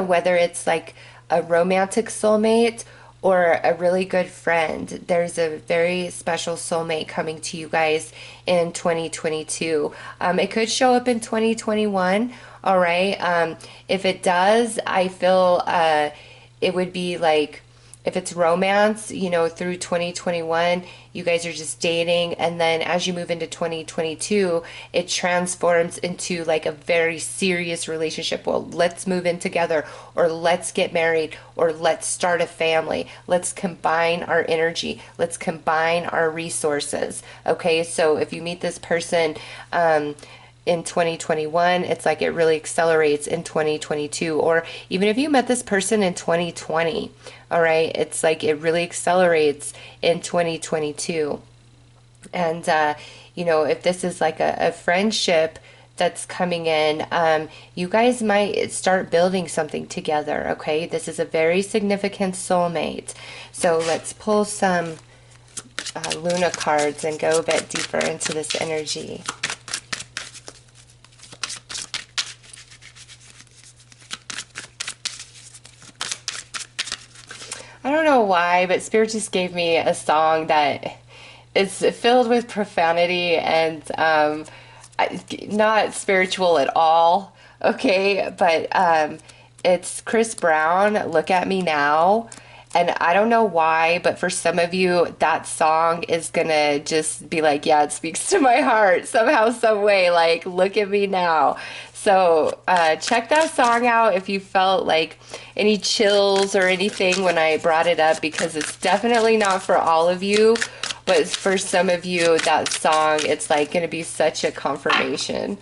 whether it's like a romantic soulmate or a really good friend. There's a very special soulmate coming to you guys in 2022. It could show up in 2021. All right. If it does, I feel it would be like, if it's romance, you know, through 2021, you guys are just dating. And then as you move into 2022, it transforms into like a very serious relationship. Well, let's move in together, or let's get married, or let's start a family. Let's combine our energy. Let's combine our resources. Okay. So if you meet this person, in 2021, it's like it really accelerates in 2022. Or even if you met this person in 2020, all right, it's like it really accelerates in 2022. And, you know, if this is like a friendship that's coming in, you guys might start building something together, okay? This is a very significant soulmate. So let's pull some Luna cards and go a bit deeper into this energy. I don't know why, but Spirit just gave me a song that is filled with profanity and not spiritual at all, okay? But it's Chris Brown, Look at Me Now. And I don't know why, but for some of you, that song is gonna just be like, yeah, it speaks to my heart somehow, some way, like, look at me now. So check that song out if you felt like any chills or anything when I brought it up, because it's definitely not for all of you, but for some of you, that song, it's like going to be such a confirmation.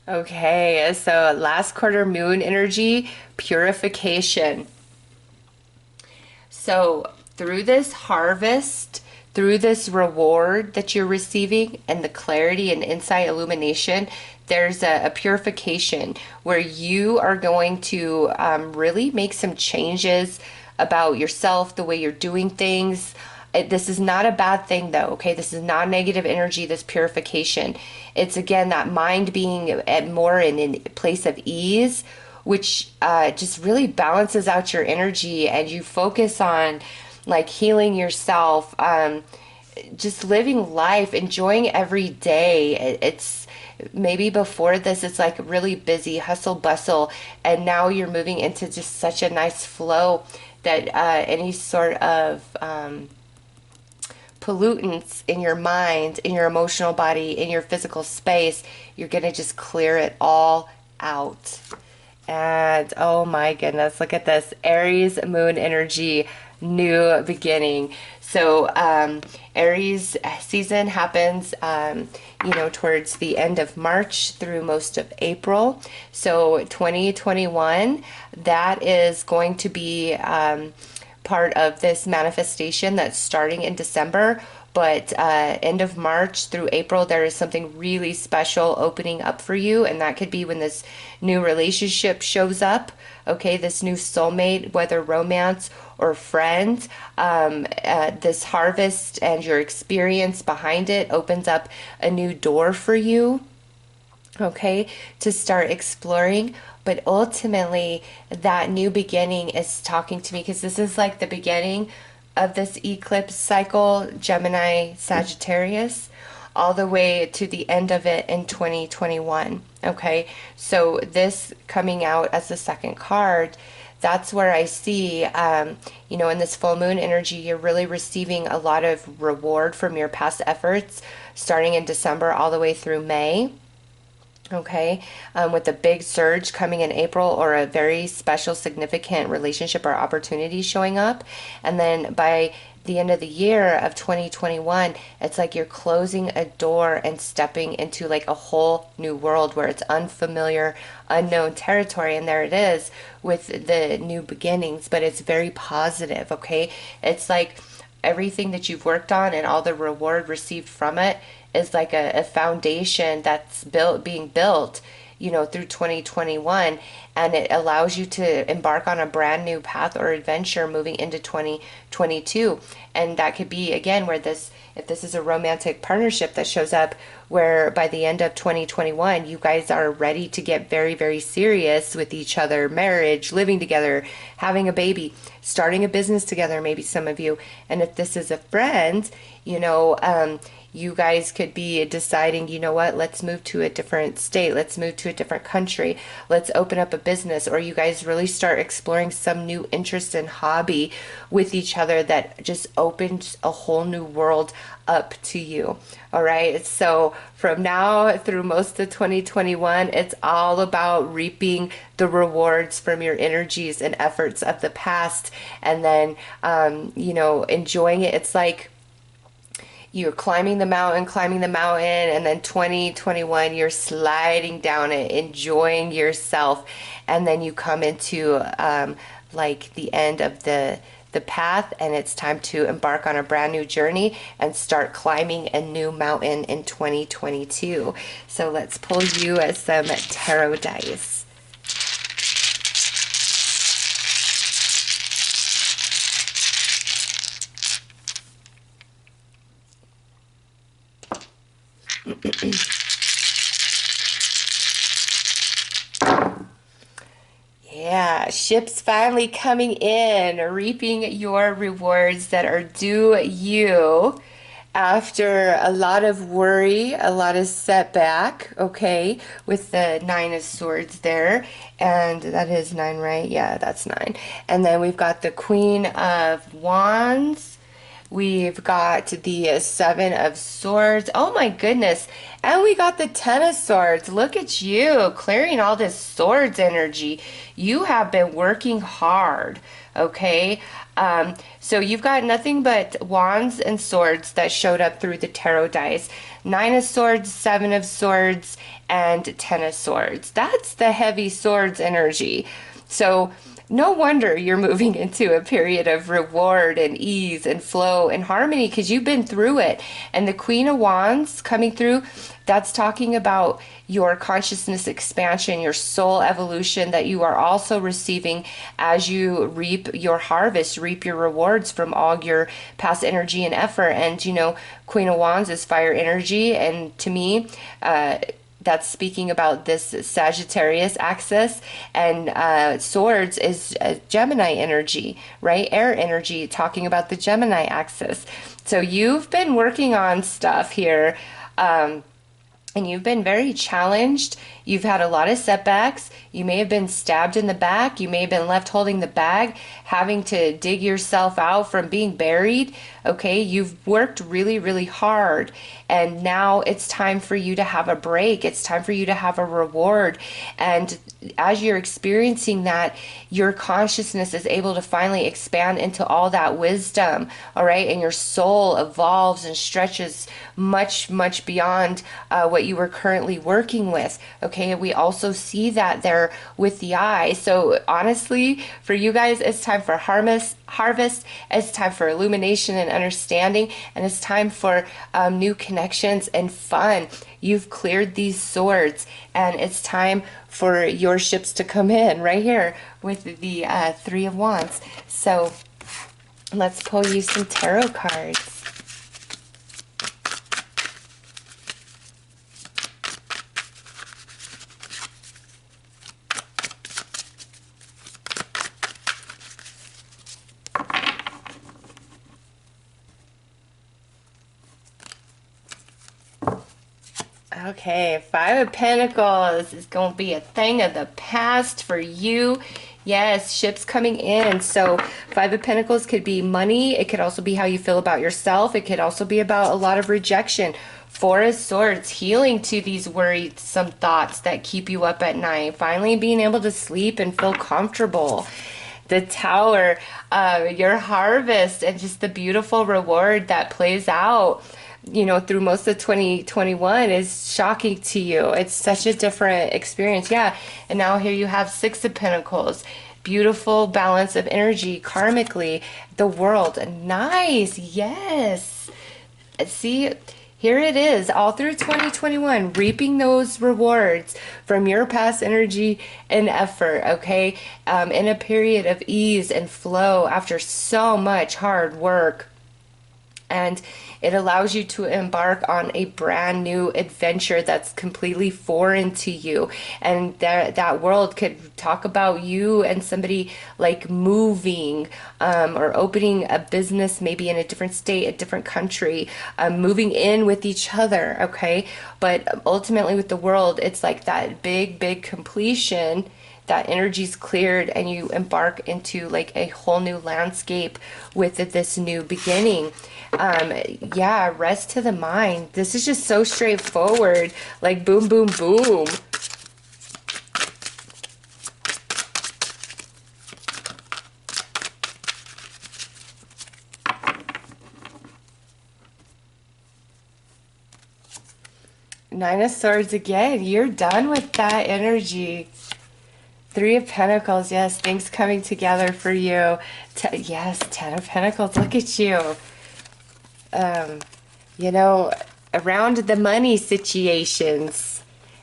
Okay, so last quarter moon energy, purification. So through this harvest, through this reward that you're receiving and the clarity and insight illumination, there's a purification where you are going to really make some changes about yourself, the way you're doing things. This is not a bad thing though, okay? This is not negative energy, this purification. It's again that mind being at more in a place of ease, which just really balances out your energy, and you focus on like healing yourself, just living life, enjoying every day. It's maybe before this, it's like really busy, hustle bustle, and now you're moving into just such a nice flow that any sort of pollutants in your mind, in your emotional body, in your physical space, you're going to just clear it all out. And oh my goodness, look at this Aries moon energy, new beginning. So Aries season happens, towards the end of March through most of April. So 2021, that is going to be part of this manifestation that's starting in December. But end of March through April, there is something really special opening up for you. And that could be when this new relationship shows up. Okay, this new soulmate, whether romance or friend. This harvest and your experience behind it opens up a new door for you. Okay, to start exploring. But ultimately, that new beginning is talking to me, because this is like the beginning of this eclipse cycle, Gemini, Sagittarius, all the way to the end of it in 2021. Okay, so this coming out as the second card, that's where I see, in this full moon energy, you're really receiving a lot of reward from your past efforts, starting in December all the way through May. Okay, with a big surge coming in April, or a very special, significant relationship or opportunity showing up. And then by the end of the year of 2021, it's like you're closing a door and stepping into like a whole new world where it's unfamiliar, unknown territory. And there it is with the new beginnings, but it's very positive. Okay, it's like everything that you've worked on and all the reward received from it is like a foundation that's being built, through 2021, and it allows you to embark on a brand new path or adventure moving into 2022. And that could be, again, where if this is a romantic partnership that shows up, where by the end of 2021, you guys are ready to get very, very serious with each other, marriage, living together, having a baby, starting a business together, maybe some of you. And if this is a friend, you guys could be deciding, let's move to a different state. Let's move to a different country. Let's open up a business. Or you guys really start exploring some new interest and hobby with each other that just opens a whole new world up to you. All right. So from now through most of 2021, it's all about reaping the rewards from your energies and efforts of the past. And then, enjoying it. It's like you're climbing the mountain, and then 2021, you're sliding down it, enjoying yourself. And then you come into like the end of the path, and it's time to embark on a brand new journey and start climbing a new mountain in 2022. So let's pull you some tarot dice. Yeah, ships finally coming in, reaping your rewards that are due you after a lot of worry, a lot of setback, okay, with the Nine of Swords there. And that is 9, right? Yeah, that's 9. And then we've got the Queen of Wands, We've got the Seven of Swords. Oh my goodness. And we got the Ten of Swords. Look at you clearing all this swords energy. You have been working hard, okay? So you've got nothing but wands and swords that showed up through the tarot dice. Nine of Swords, Seven of Swords, and Ten of Swords. That's the heavy swords energy. So no wonder you're moving into a period of reward and ease and flow and harmony because you've been through it. And the Queen of Wands coming through, that's talking about your consciousness expansion, your soul evolution that you are also receiving as you reap your harvest, reap your rewards from all your past energy and effort. And, you know, Queen of Wands is fire energy. And to me, that's speaking about this Sagittarius axis, and swords is Gemini energy, right? Air energy, talking about the Gemini axis. So you've been working on stuff here, and you've been very challenged. You've had a lot of setbacks. You may have been stabbed in the back. You may have been left holding the bag, having to dig yourself out from being buried. Okay, you've worked really, really hard. And now it's time for you to have a break. It's time for you to have a reward. And as you're experiencing that, your consciousness is able to finally expand into all that wisdom. All right, and your soul evolves and stretches much, much beyond what you were currently working with. Okay, we also see that there with the eye. So honestly, for you guys, it's time for harvest. It's time for illumination and understanding, and it's time for new connections and fun. You've cleared these swords, and it's time for your ships to come in right here with the Three of Wands. So let's pull you some tarot cards. Okay, Five of Pentacles is going to be a thing of the past for you. Yes, ships coming in. So Five of Pentacles could be money. It could also be how you feel about yourself. It could also be about a lot of rejection. Four of Swords, healing to these worrisome thoughts that keep you up at night. Finally being able to sleep and feel comfortable. The Tower, your harvest, and just the beautiful reward that plays out, you know, through most of 2021 is shocking to you. It's such a different experience. Yeah. And now here you have Six of Pentacles. Beautiful balance of energy karmically. The World. Nice. Yes. See, here it is all through 2021, reaping those rewards from your past energy and effort, okay? In a period of ease and flow after so much hard work. And it allows you to embark on a brand new adventure that's completely foreign to you. And that world could talk about you and somebody like moving or opening a business maybe in a different state, a different country, moving in with each other, okay? But ultimately with the World, it's like that big, big completion. That energy's cleared and you embark into like a whole new landscape with this new beginning. Yeah, rest to the mind. This is just so straightforward, like boom, boom, boom. Nine of Swords again. You're done with that energy. Three of Pentacles, yes, things coming together for you. Yes, Ten of Pentacles, look at you. You know, around the money situations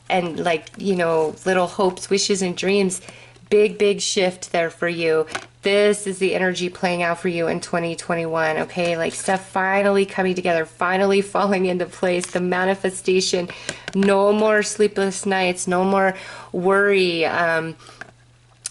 and like, you know, little hopes, wishes, and dreams, big, big shift there for you. This is the energy playing out for you in 2021, okay? Like stuff finally coming together, finally falling into place, the manifestation, no more sleepless nights, no more worry,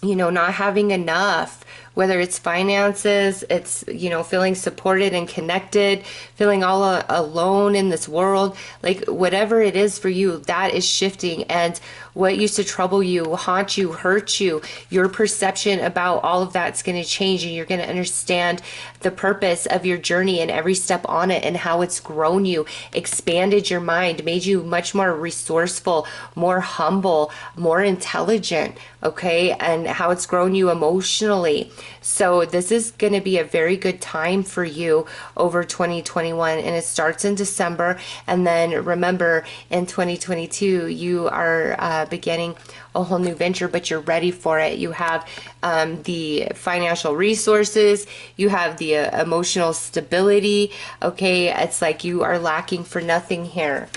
you know, not having enough whether it's finances, it's, you know, feeling supported and connected, feeling all alone in this world, like whatever it is for you, that is shifting. And what used to trouble you, haunt you, hurt you, your perception about all of that's going to change, and you're going to understand the purpose of your journey and every step on it, and how it's grown you, expanded your mind, made you much more resourceful, more humble, more intelligent, okay, and how it's grown you emotionally. So this is going to be a very good time for you over 2021, and it starts in December. And then remember, in 2022 you are beginning a whole new venture, but you're ready for it. You have the financial resources, you have the emotional stability, okay? It's like you are lacking for nothing here.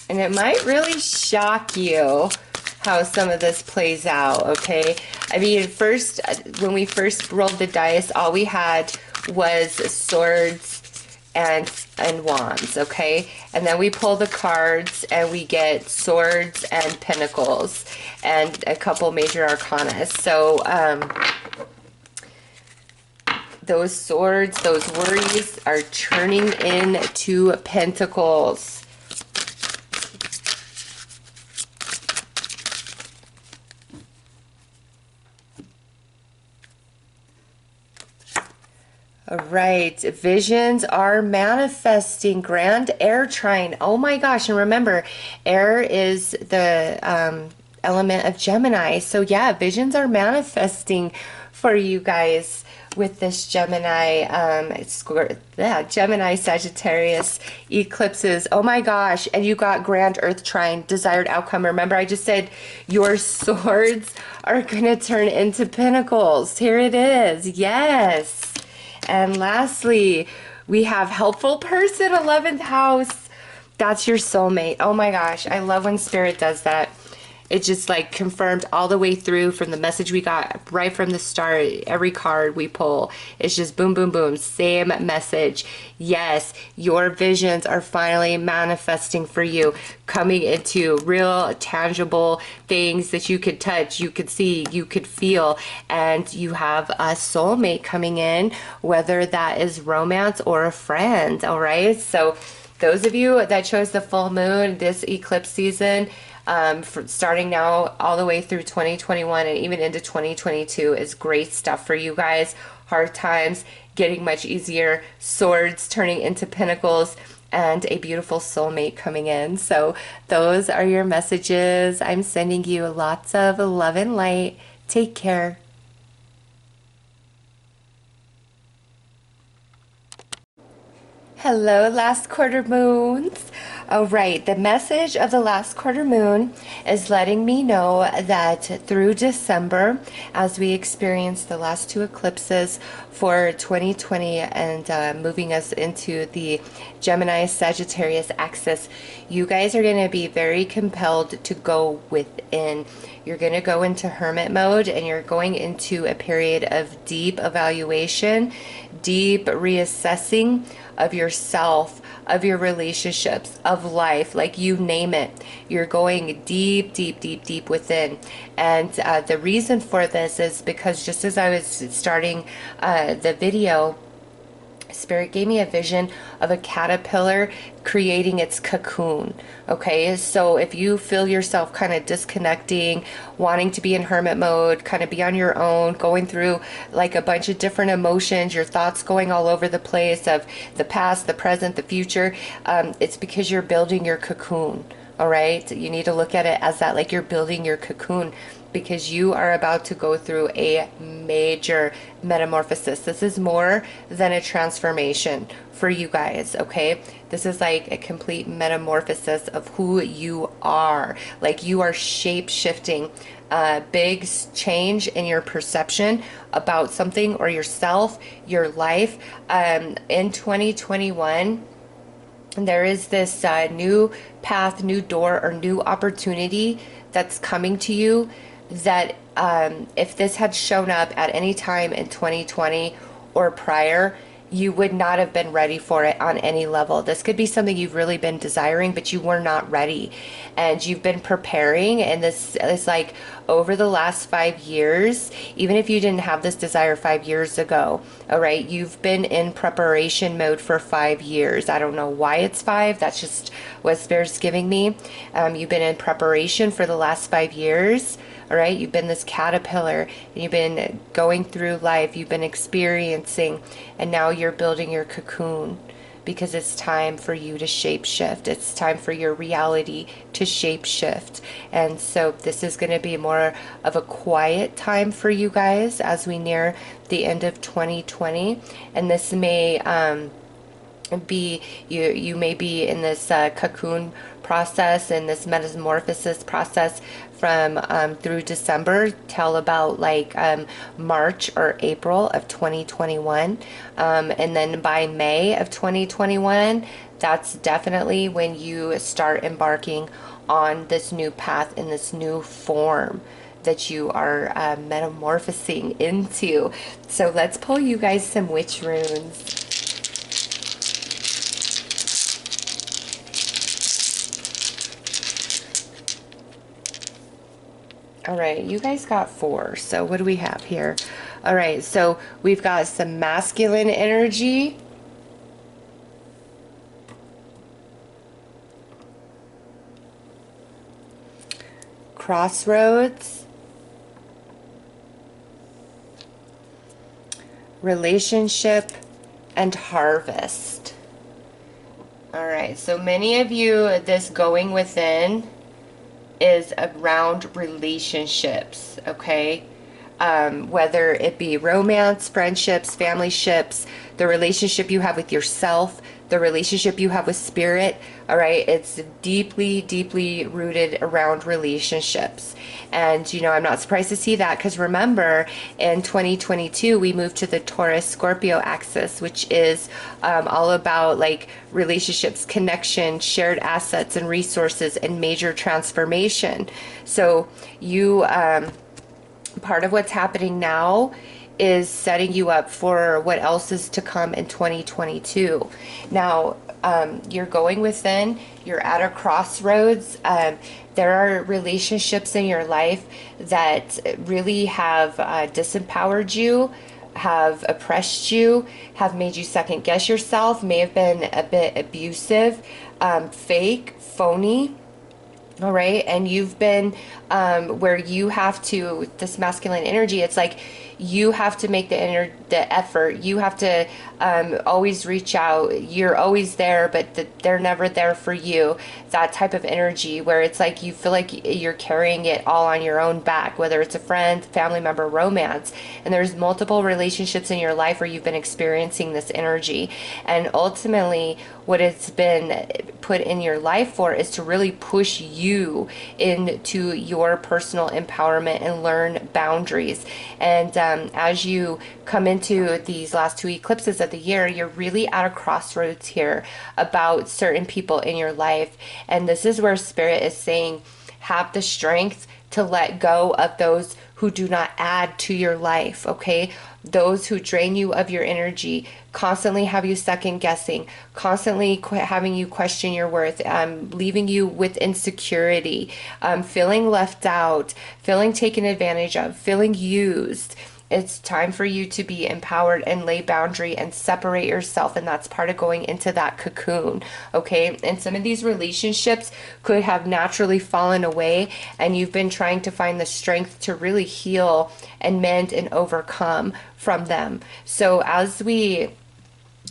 And it might really shock you how some of this plays out, okay? I mean, first, when we first rolled the dice, all we had was swords and wands, okay? And then we pull the cards and we get swords and pentacles and a couple major arcana. So those swords, those worries are turning into pentacles. All right, visions are manifesting. Grand air trine. Oh my gosh, and remember, air is the element of Gemini. So yeah, visions are manifesting for you guys with this Gemini, Gemini, Sagittarius eclipses. Oh my gosh, and you got grand earth trine, desired outcome. Remember, I just said your swords are gonna turn into pentacles. Here it is, yes. And lastly, we have helpful person, 11th house. That's your soulmate. Oh my gosh, I love when Spirit does that. It just like confirmed all the way through from the message we got right from the start. Every card we pull, it's just boom, boom, boom, same message. Yes, your visions are finally manifesting for you, coming into real tangible things that you could touch, you could see, you could feel, and you have a soulmate coming in, whether that is romance or a friend. All right, so those of you that chose the full moon this eclipse season, starting now all the way through 2021 and even into 2022 is great stuff for you guys. Hard times getting much easier, swords turning into pentacles, and a beautiful soulmate coming in. So those are your messages. I'm sending you lots of love and light. Take care. Hello, last quarter moons. All right, the message of the last quarter moon is letting me know that through December, as we experience the last two eclipses for 2020 and moving us into the Gemini Sagittarius axis, you guys are going to be very compelled to go within. You're going to go into hermit mode, and you're going into a period of deep evaluation, deep reassessing of yourself, of your relationships, of life, like you name it. You're going deep, deep, deep, deep within. And the reason for this is because just as I was starting the video, Spirit gave me a vision of a caterpillar creating its cocoon. Okay, so if you feel yourself kind of disconnecting, wanting to be in hermit mode, kind of be on your own, going through like a bunch of different emotions, your thoughts going all over the place of the past, the present, the future, it's because you're building your cocoon. All right, you need to look at it as that, like you're building your cocoon, because you are about to go through a major metamorphosis. This is more than a transformation for you guys, okay? This is like a complete metamorphosis of who you are. Like you are shape-shifting, big change in your perception about something or yourself, your life. In 2021, there is this new path, new door, or new opportunity that's coming to you that if this had shown up at any time in 2020 or prior, you would not have been ready for it on any level. This could be something you've really been desiring, but you were not ready. And you've been preparing, and this is like over the last 5 years, even if you didn't have this desire 5 years ago, all right, you've been in preparation mode for 5 years. I don't know why it's five. That's just what Spirit's giving me. You've been in preparation for the last 5 years. All right, you've been this caterpillar and you've been going through life, you've been experiencing, and now you're building your cocoon because it's time for you to shape shift. It's time for your reality to shape shift. And so this is going to be more of a quiet time for you guys as we near the end of 2020. And this may be, you may be in this cocoon process and this metamorphosis process from through December till about like March or April of 2021, and then by May of 2021, that's definitely when you start embarking on this new path in this new form that you are metamorphosing into. So let's pull you guys some witch runes. All right, you guys got 4. So what do we have here? All right, so we've got some masculine energy. Crossroads. Relationship and harvest. All right, so many of you, this going within is around relationships, okay? Whether it be romance, friendships, family ships, the relationship you have with yourself, the relationship you have with spirit, all right? It's deeply, deeply rooted around relationships. And, you know, I'm not surprised to see that because remember, in 2022, we moved to the Taurus-Scorpio axis, which is all about like relationships, connection, shared assets and resources, and major transformation. So you, part of what's happening now is setting you up for what else is to come in 2022. Now, you're going within, you're at a crossroads. There are relationships in your life that really have disempowered you, have oppressed you, have made you second guess yourself, may have been a bit abusive, fake, phony. All right. And you've been where you have to, this masculine energy, it's like you have to make the effort. You have to always reach out. You're always there, but they're never there for you. That type of energy where it's like you feel like you're carrying it all on your own back, whether it's a friend, family member, romance. And there's multiple relationships in your life where you've been experiencing this energy. And ultimately, what it's been put in your life for is to really push you into your personal empowerment and learn boundaries. And as you come into these last 2 eclipses of the year, you're really at a crossroads here about certain people in your life. And this is where Spirit is saying, have the strength to let go of those who do not add to your life, okay? Those who drain you of your energy, constantly have you second guessing, constantly having you question your worth, leaving you with insecurity, feeling left out, feeling taken advantage of, feeling used. It's time for you to be empowered and lay boundary and separate yourself. And that's part of going into that cocoon. Okay. And some of these relationships could have naturally fallen away, and you've been trying to find the strength to really heal and mend and overcome from them. So as we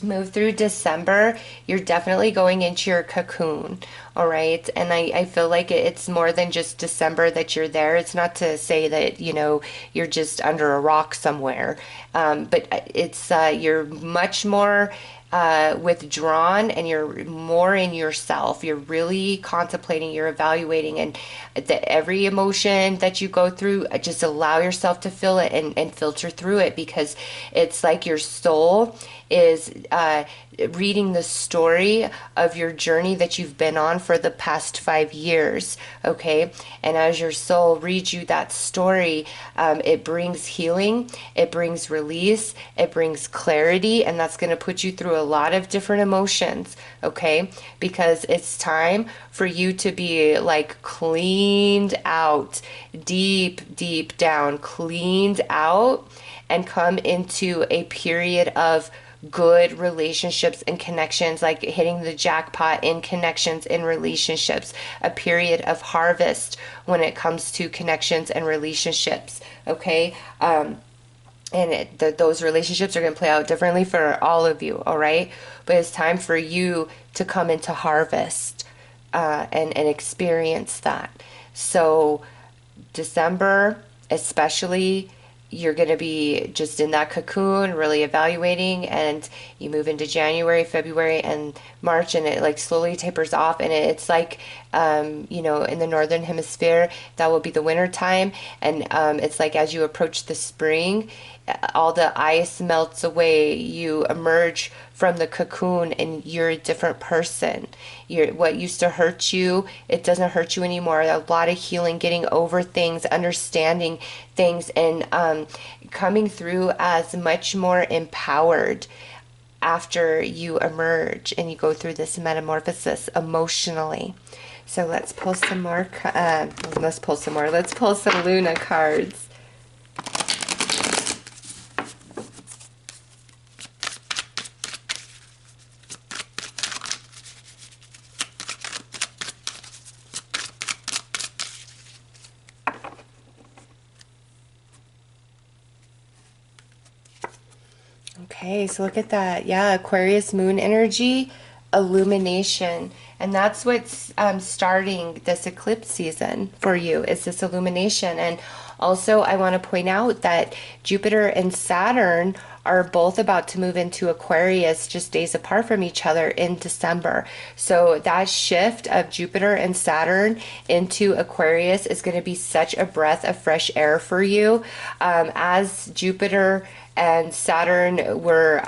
move through December, you're definitely going into your cocoon. All right. And I feel like it's more than just December that you're there. It's not to say that, you know, you're just under a rock somewhere. But it's, you're much more withdrawn, and you're more in yourself. You're really contemplating, you're evaluating, and that every emotion that you go through, just allow yourself to feel it and filter through it, because it's like your soul is reading the story of your journey that you've been on for the past 5 years, okay? And as your soul reads you that story, it brings healing, it brings release, it brings clarity, and that's going to put you through a lot of different emotions, okay? Because it's time for you to be like cleaned out, deep down, cleaned out, and come into a period of good relationships and connections, like hitting the jackpot in connections and relationships, a period of harvest when it comes to connections and relationships, okay? Those relationships are going to play out differently for all of you, all right? But it's time for you to come into harvest and experience that. So December, especially, you're going to be just in that cocoon, really evaluating, and you move into January, February, and March, and it like slowly tapers off. And it's like, in the northern hemisphere, that will be the winter time. And it's like as you approach the spring, all the ice melts away. You emerge from the cocoon and you're a different person. What used to hurt you, it doesn't hurt you anymore. A lot of healing, getting over things, understanding things, and coming through as much more empowered after you emerge and you go through this metamorphosis emotionally. So let's pull some more. Let's pull some Luna cards. Okay, so look at that. Yeah, Aquarius moon energy, illumination. And that's what's starting this eclipse season for you, is this illumination. And also, I want to point out that Jupiter and Saturn are both about to move into Aquarius just days apart from each other in December. So that shift of Jupiter and Saturn into Aquarius is going to be such a breath of fresh air for you. As Jupiter and Saturn were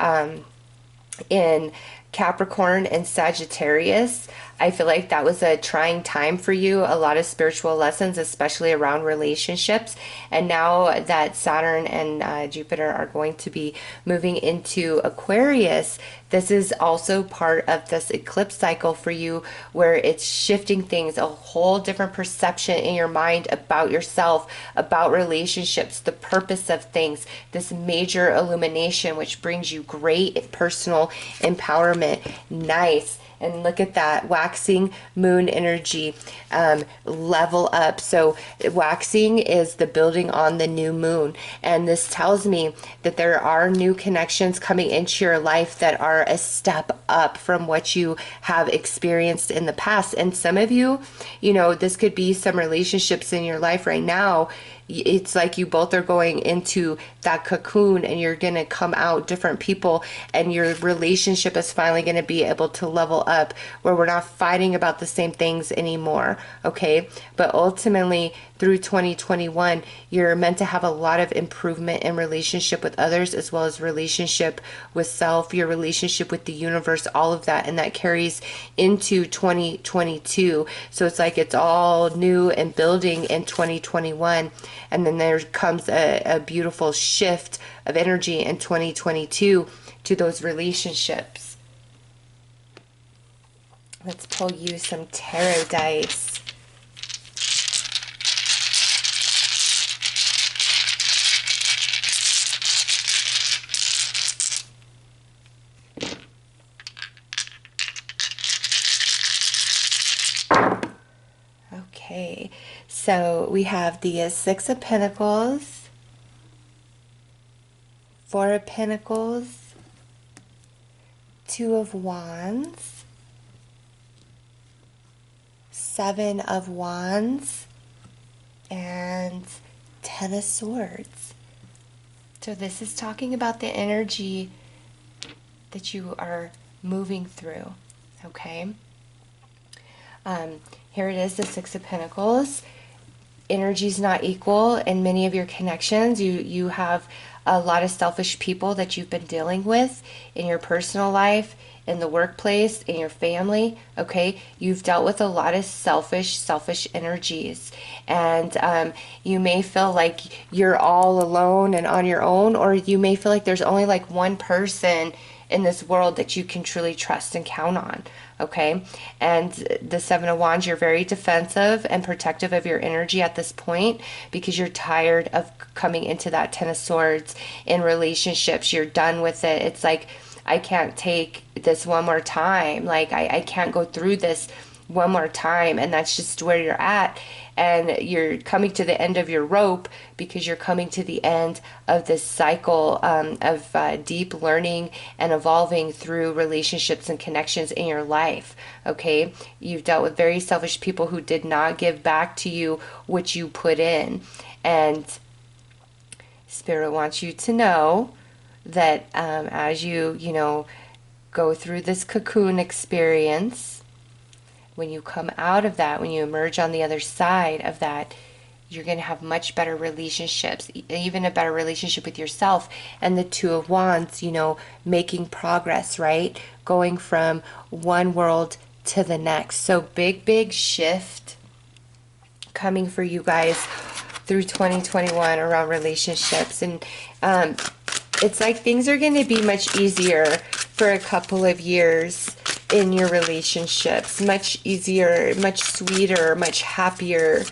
in Capricorn and Sagittarius, I feel like that was a trying time for you, a lot of spiritual lessons, especially around relationships. And now that Saturn and Jupiter are going to be moving into Aquarius, this is also part of this eclipse cycle for you, where it's shifting things, a whole different perception in your mind about yourself, about relationships, the purpose of things, this major illumination, which brings you great personal empowerment. Nice. And look at that, waxing moon energy, level up. So waxing is the building on the new moon. And this tells me that there are new connections coming into your life that are a step up from what you have experienced in the past. And some of you, this could be some relationships in your life right now. It's like you both are going into that cocoon and you're going to come out different people, and your relationship is finally going to be able to level up where we're not fighting about the same things anymore, okay? But ultimately, through 2021, you're meant to have a lot of improvement in relationship with others, as well as relationship with self, your relationship with the universe, all of that, and that carries into 2022. So it's like it's all new and building in 2021. And then there comes a beautiful shift of energy in 2022 to those relationships. Let's pull you some tarot dice. Okay, so we have the Six of Pentacles, Four of Pentacles, Two of Wands, Seven of Wands, and Ten of Swords. So this is talking about the energy that you are moving through, okay? Here it is, the Six of Pentacles. Energy's not equal in many of your connections. You have a lot of selfish people that you've been dealing with in your personal life, in the workplace, in your family. Okay, you've dealt with a lot of selfish energies, and you may feel like you're all alone and on your own, or you may feel like there's only like one person in this world that you can truly trust and count on. Okay, and the Seven of Wands, you're very defensive and protective of your energy at this point because you're tired of coming into that Ten of Swords in relationships. You're done with it. It's like, I can't take this one more time. Like, I can't go through this one more time. And that's just where you're at. And you're coming to the end of your rope because you're coming to the end of this cycle of deep learning and evolving through relationships and connections in your life. Okay, you've dealt with very selfish people who did not give back to you what you put in. And Spirit wants you to know that as you go through this cocoon experience, when you come out of that, when you emerge on the other side of that, you're going to have much better relationships, even a better relationship with yourself. And the Two of Wands, making progress, right? Going from one world to the next. So big shift coming for you guys through 2021 around relationships. And it's like things are going to be much easier for a couple of years in your relationships. Much easier, much sweeter, much happier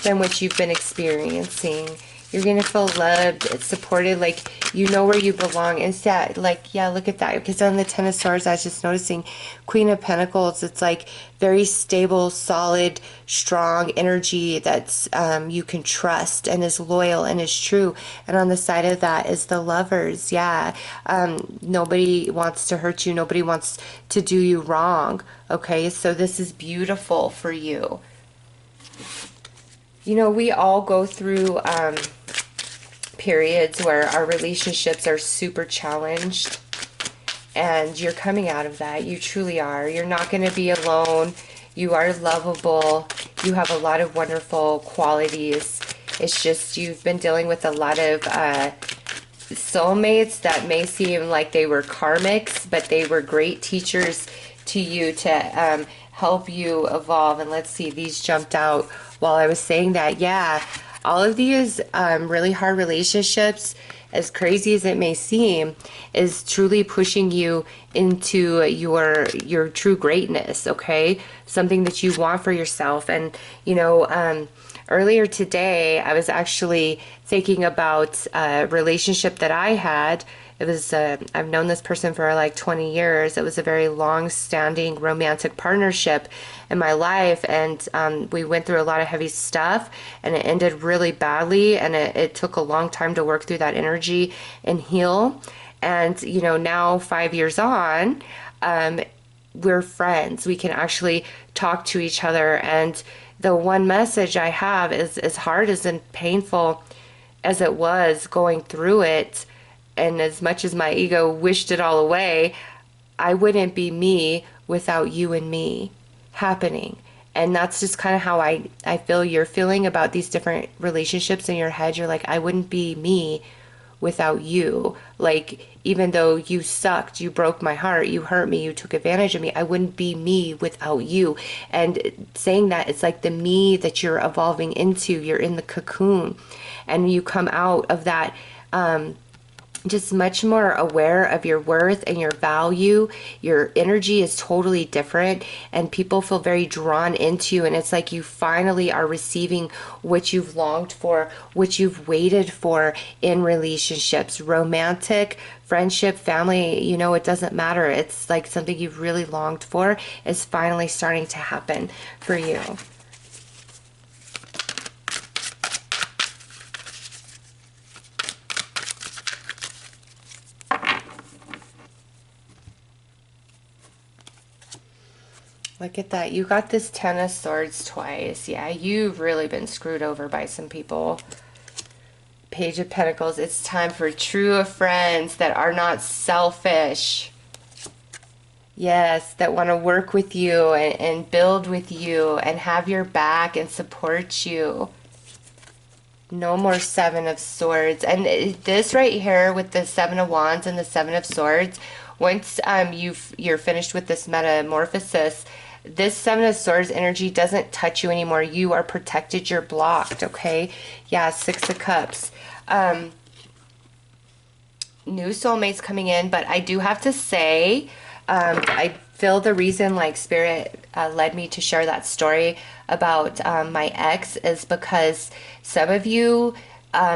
than what you've been experiencing. You're going to feel loved, supported, like you know where you belong. Instead, like, yeah, look at that. Because on the Ten of Swords, I was just noticing Queen of Pentacles, it's like very stable, solid, strong energy that's you can trust and is loyal and is true. And on the side of that is the Lovers. Yeah, nobody wants to hurt you. Nobody wants to do you wrong. Okay, so this is beautiful for you. We all go through periods where our relationships are super challenged, and you're coming out of that. You truly are. You're not going to be alone. You are lovable. You have a lot of wonderful qualities. It's just you've been dealing with a lot of soulmates that may seem like they were karmics, but they were great teachers to you to help you evolve. And let's see, these jumped out while I was saying that. Yeah, all of these really hard relationships, as crazy as it may seem, is truly pushing you into your true greatness, okay? Something that you want for yourself. And, earlier today, I was actually thinking about a relationship that I had. It was, I've known this person for like 20 years. It was a very long-standing romantic partnership in my life, and we went through a lot of heavy stuff, and it ended really badly, and it took a long time to work through that energy and heal. And, now 5 years on, we're friends. We can actually talk to each other, and the one message I have is, as hard as and painful as it was going through it, and as much as my ego wished it all away, I wouldn't be me without you and me happening. And that's just kind of how I feel you're feeling about these different relationships in your head. You're like, I wouldn't be me without you. Like, even though you sucked, you broke my heart, you hurt me, you took advantage of me, I wouldn't be me without you. And saying that, it's like the me that you're evolving into. You're in the cocoon, and you come out of that just much more aware of your worth and your value. Your energy is totally different, and people feel very drawn into you. And it's like you finally are receiving what you've longed for, what you've waited for in relationships, romantic, friendship, family, it doesn't matter. It's like something you've really longed for is finally starting to happen for you. Look at that. You got this Ten of Swords twice. Yeah, you've really been screwed over by some people. Page of Pentacles. It's time for true friends that are not selfish. Yes, that want to work with you and build with you and have your back and support you. No more Seven of Swords. And this right here with the Seven of Wands and the Seven of Swords, once you're finished with this metamorphosis, this Seven of Swords energy doesn't touch you anymore. You are protected. You're blocked, okay? Yeah, Six of Cups. New soulmates coming in, but I do have to say, I feel the reason like Spirit led me to share that story about my ex is because some of you,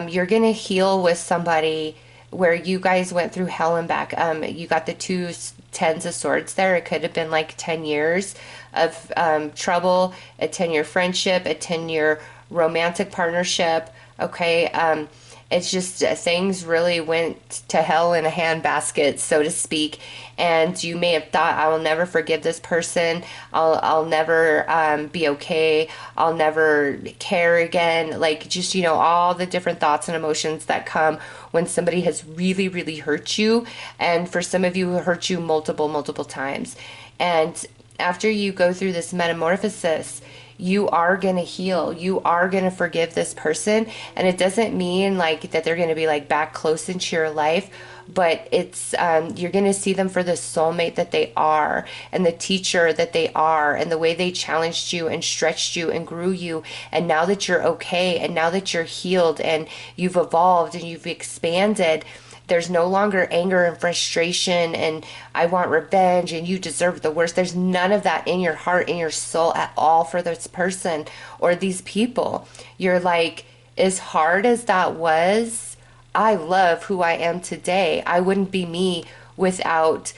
you're gonna heal with somebody where you guys went through hell and back. You got the two tens of swords there. It could have been like 10 years of trouble, a 10-year friendship, a 10-year romantic partnership. Okay. It's just things really went to hell in a handbasket, so to speak. And you may have thought, I will never forgive this person. I'll never be okay. I'll never care again. Like just, you know, all the different thoughts and emotions that come when somebody has really, really hurt you. And for some of you, who hurt you multiple times. And after you go through this metamorphosis, you are going to heal. You are going to forgive this person. And it doesn't mean like that they're going to be like back close into your life, but it's, you're going to see them for the soulmate that they are and the teacher that they are and the way they challenged you and stretched you and grew you. And now that you're okay and now that you're healed and you've evolved and you've expanded, there's no longer anger and frustration and I want revenge and you deserve the worst. There's none of that in your heart, in your soul at all for this person or these people. You're like, as hard as that was, I love who I am today. I wouldn't be me without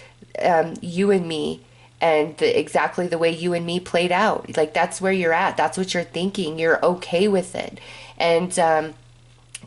you and me and exactly the way you and me played out. Like that's where you're at. That's what you're thinking. You're okay with it. And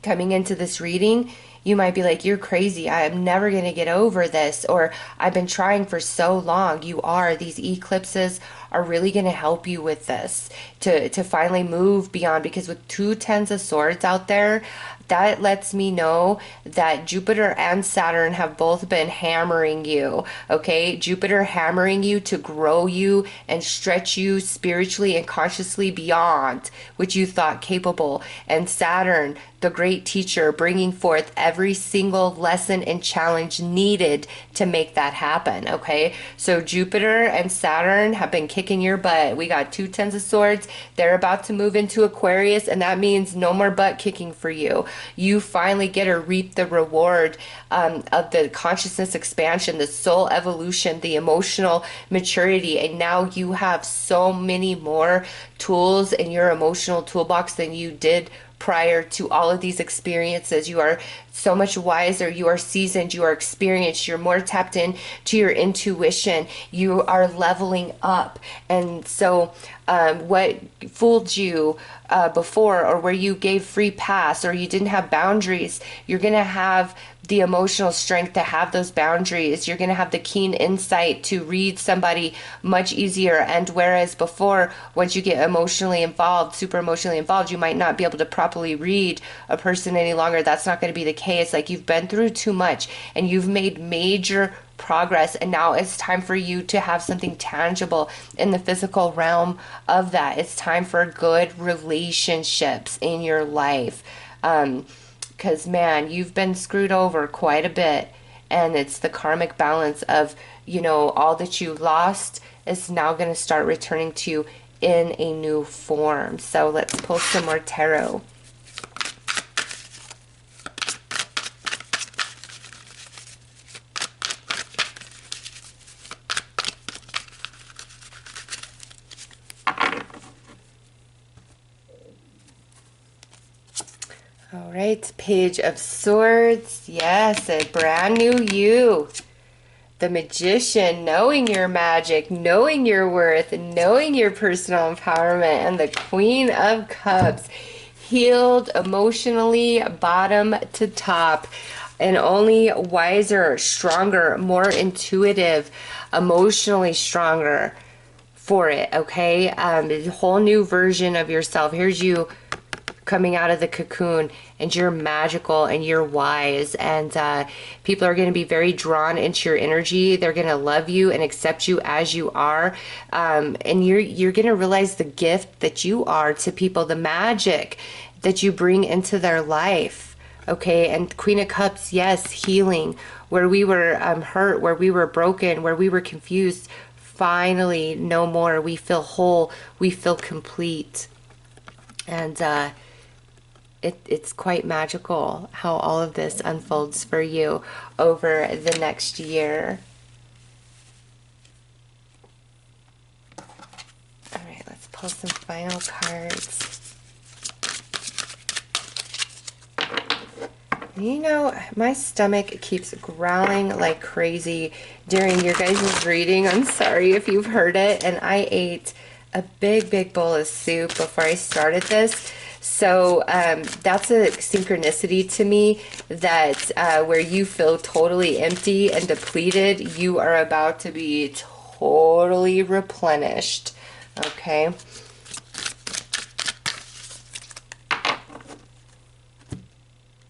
coming into this reading, you might be like, you're crazy. I am never going to get over this. Or I've been trying for so long. You are. These eclipses are really going to help you with this to finally move beyond. Because with two tens of swords out there, that lets me know that Jupiter and Saturn have both been hammering you, okay? Jupiter hammering you to grow you and stretch you spiritually and consciously beyond which you thought capable. And Saturn, the great teacher, bringing forth every single lesson and challenge needed to make that happen, okay? So Jupiter and Saturn have been kicking your butt. We got two tens of swords. They're about to move into Aquarius, and that means no more butt kicking for you. You finally get to reap the reward of the consciousness expansion, the soul evolution, the emotional maturity, and now you have so many more tools in your emotional toolbox than you did prior to all of these experiences. You are so much wiser, you are seasoned, you are experienced, you're more tapped in to your intuition, you are leveling up. And so what fooled you before, or where you gave free pass or you didn't have boundaries, you're going to have the emotional strength to have those boundaries. You're going to have the keen insight to read somebody much easier. And whereas before, once you get emotionally involved, super emotionally involved, you might not be able to properly read a person any longer. That's not going to be the case. Like you've been through too much and you've made major progress, and now it's time for you to have something tangible in the physical realm of that. It's time for good relationships in your life. Because man, you've been screwed over quite a bit, and it's the karmic balance of, you know, all that you lost is now going to start returning to you in a new form. So let's pull some more tarot. All right, Page of Swords. Yes, a brand new you. The Magician, knowing your magic, knowing your worth, knowing your personal empowerment. And the Queen of Cups, healed emotionally, bottom to top, and only wiser, stronger, more intuitive, emotionally stronger for it, okay? A whole new version of yourself. Here's you coming out of the cocoon, and you're magical and you're wise, and people are going to be very drawn into your energy. They're going to love you and accept you as you are, and you're going to realize the gift that you are to people, the magic that you bring into their life. Okay, and Queen of Cups, yes, healing. Where we were hurt, where we were broken, where we were confused, finally, no more. We feel whole, we feel complete. And it's quite magical how all of this unfolds for you over the next year. All right, let's pull some final cards. You know, my stomach keeps growling like crazy during your guys' reading. I'm sorry if you've heard it. And I ate a big bowl of soup before I started this. So that's a synchronicity to me that where you feel totally empty and depleted, you are about to be totally replenished. Okay.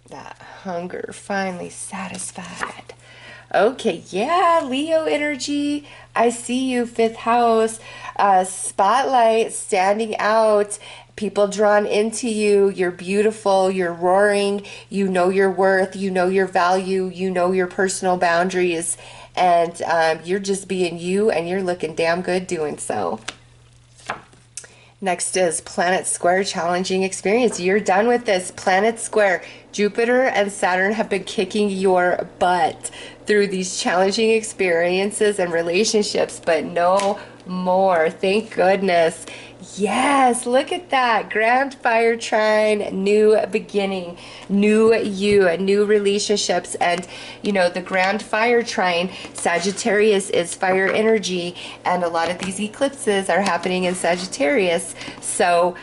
That hunger finally satisfied. Okay, yeah, Leo energy. I see you, fifth house. Spotlight standing out. People drawn into you. You're beautiful. You're roaring. You know your worth. You know your value. You know your personal boundaries. And you're just being you, and you're looking damn good doing so. Next is Planet Square Challenging Experience. You're done with this. Planet Square. Jupiter and Saturn have been kicking your butt through these challenging experiences and relationships, but no more. Thank goodness. Yes, look at that. Grand Fire Trine, new beginning, new you, new relationships. And, you know, the Grand Fire Trine, Sagittarius is fire energy, and a lot of these eclipses are happening in Sagittarius. So,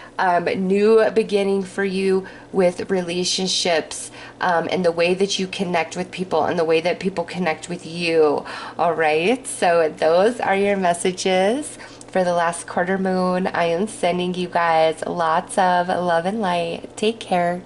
new beginning for you with relationships, and the way that you connect with people and the way that people connect with you. All right, so those are your messages for the last quarter moon. I am sending you guys lots of love and light. Take care.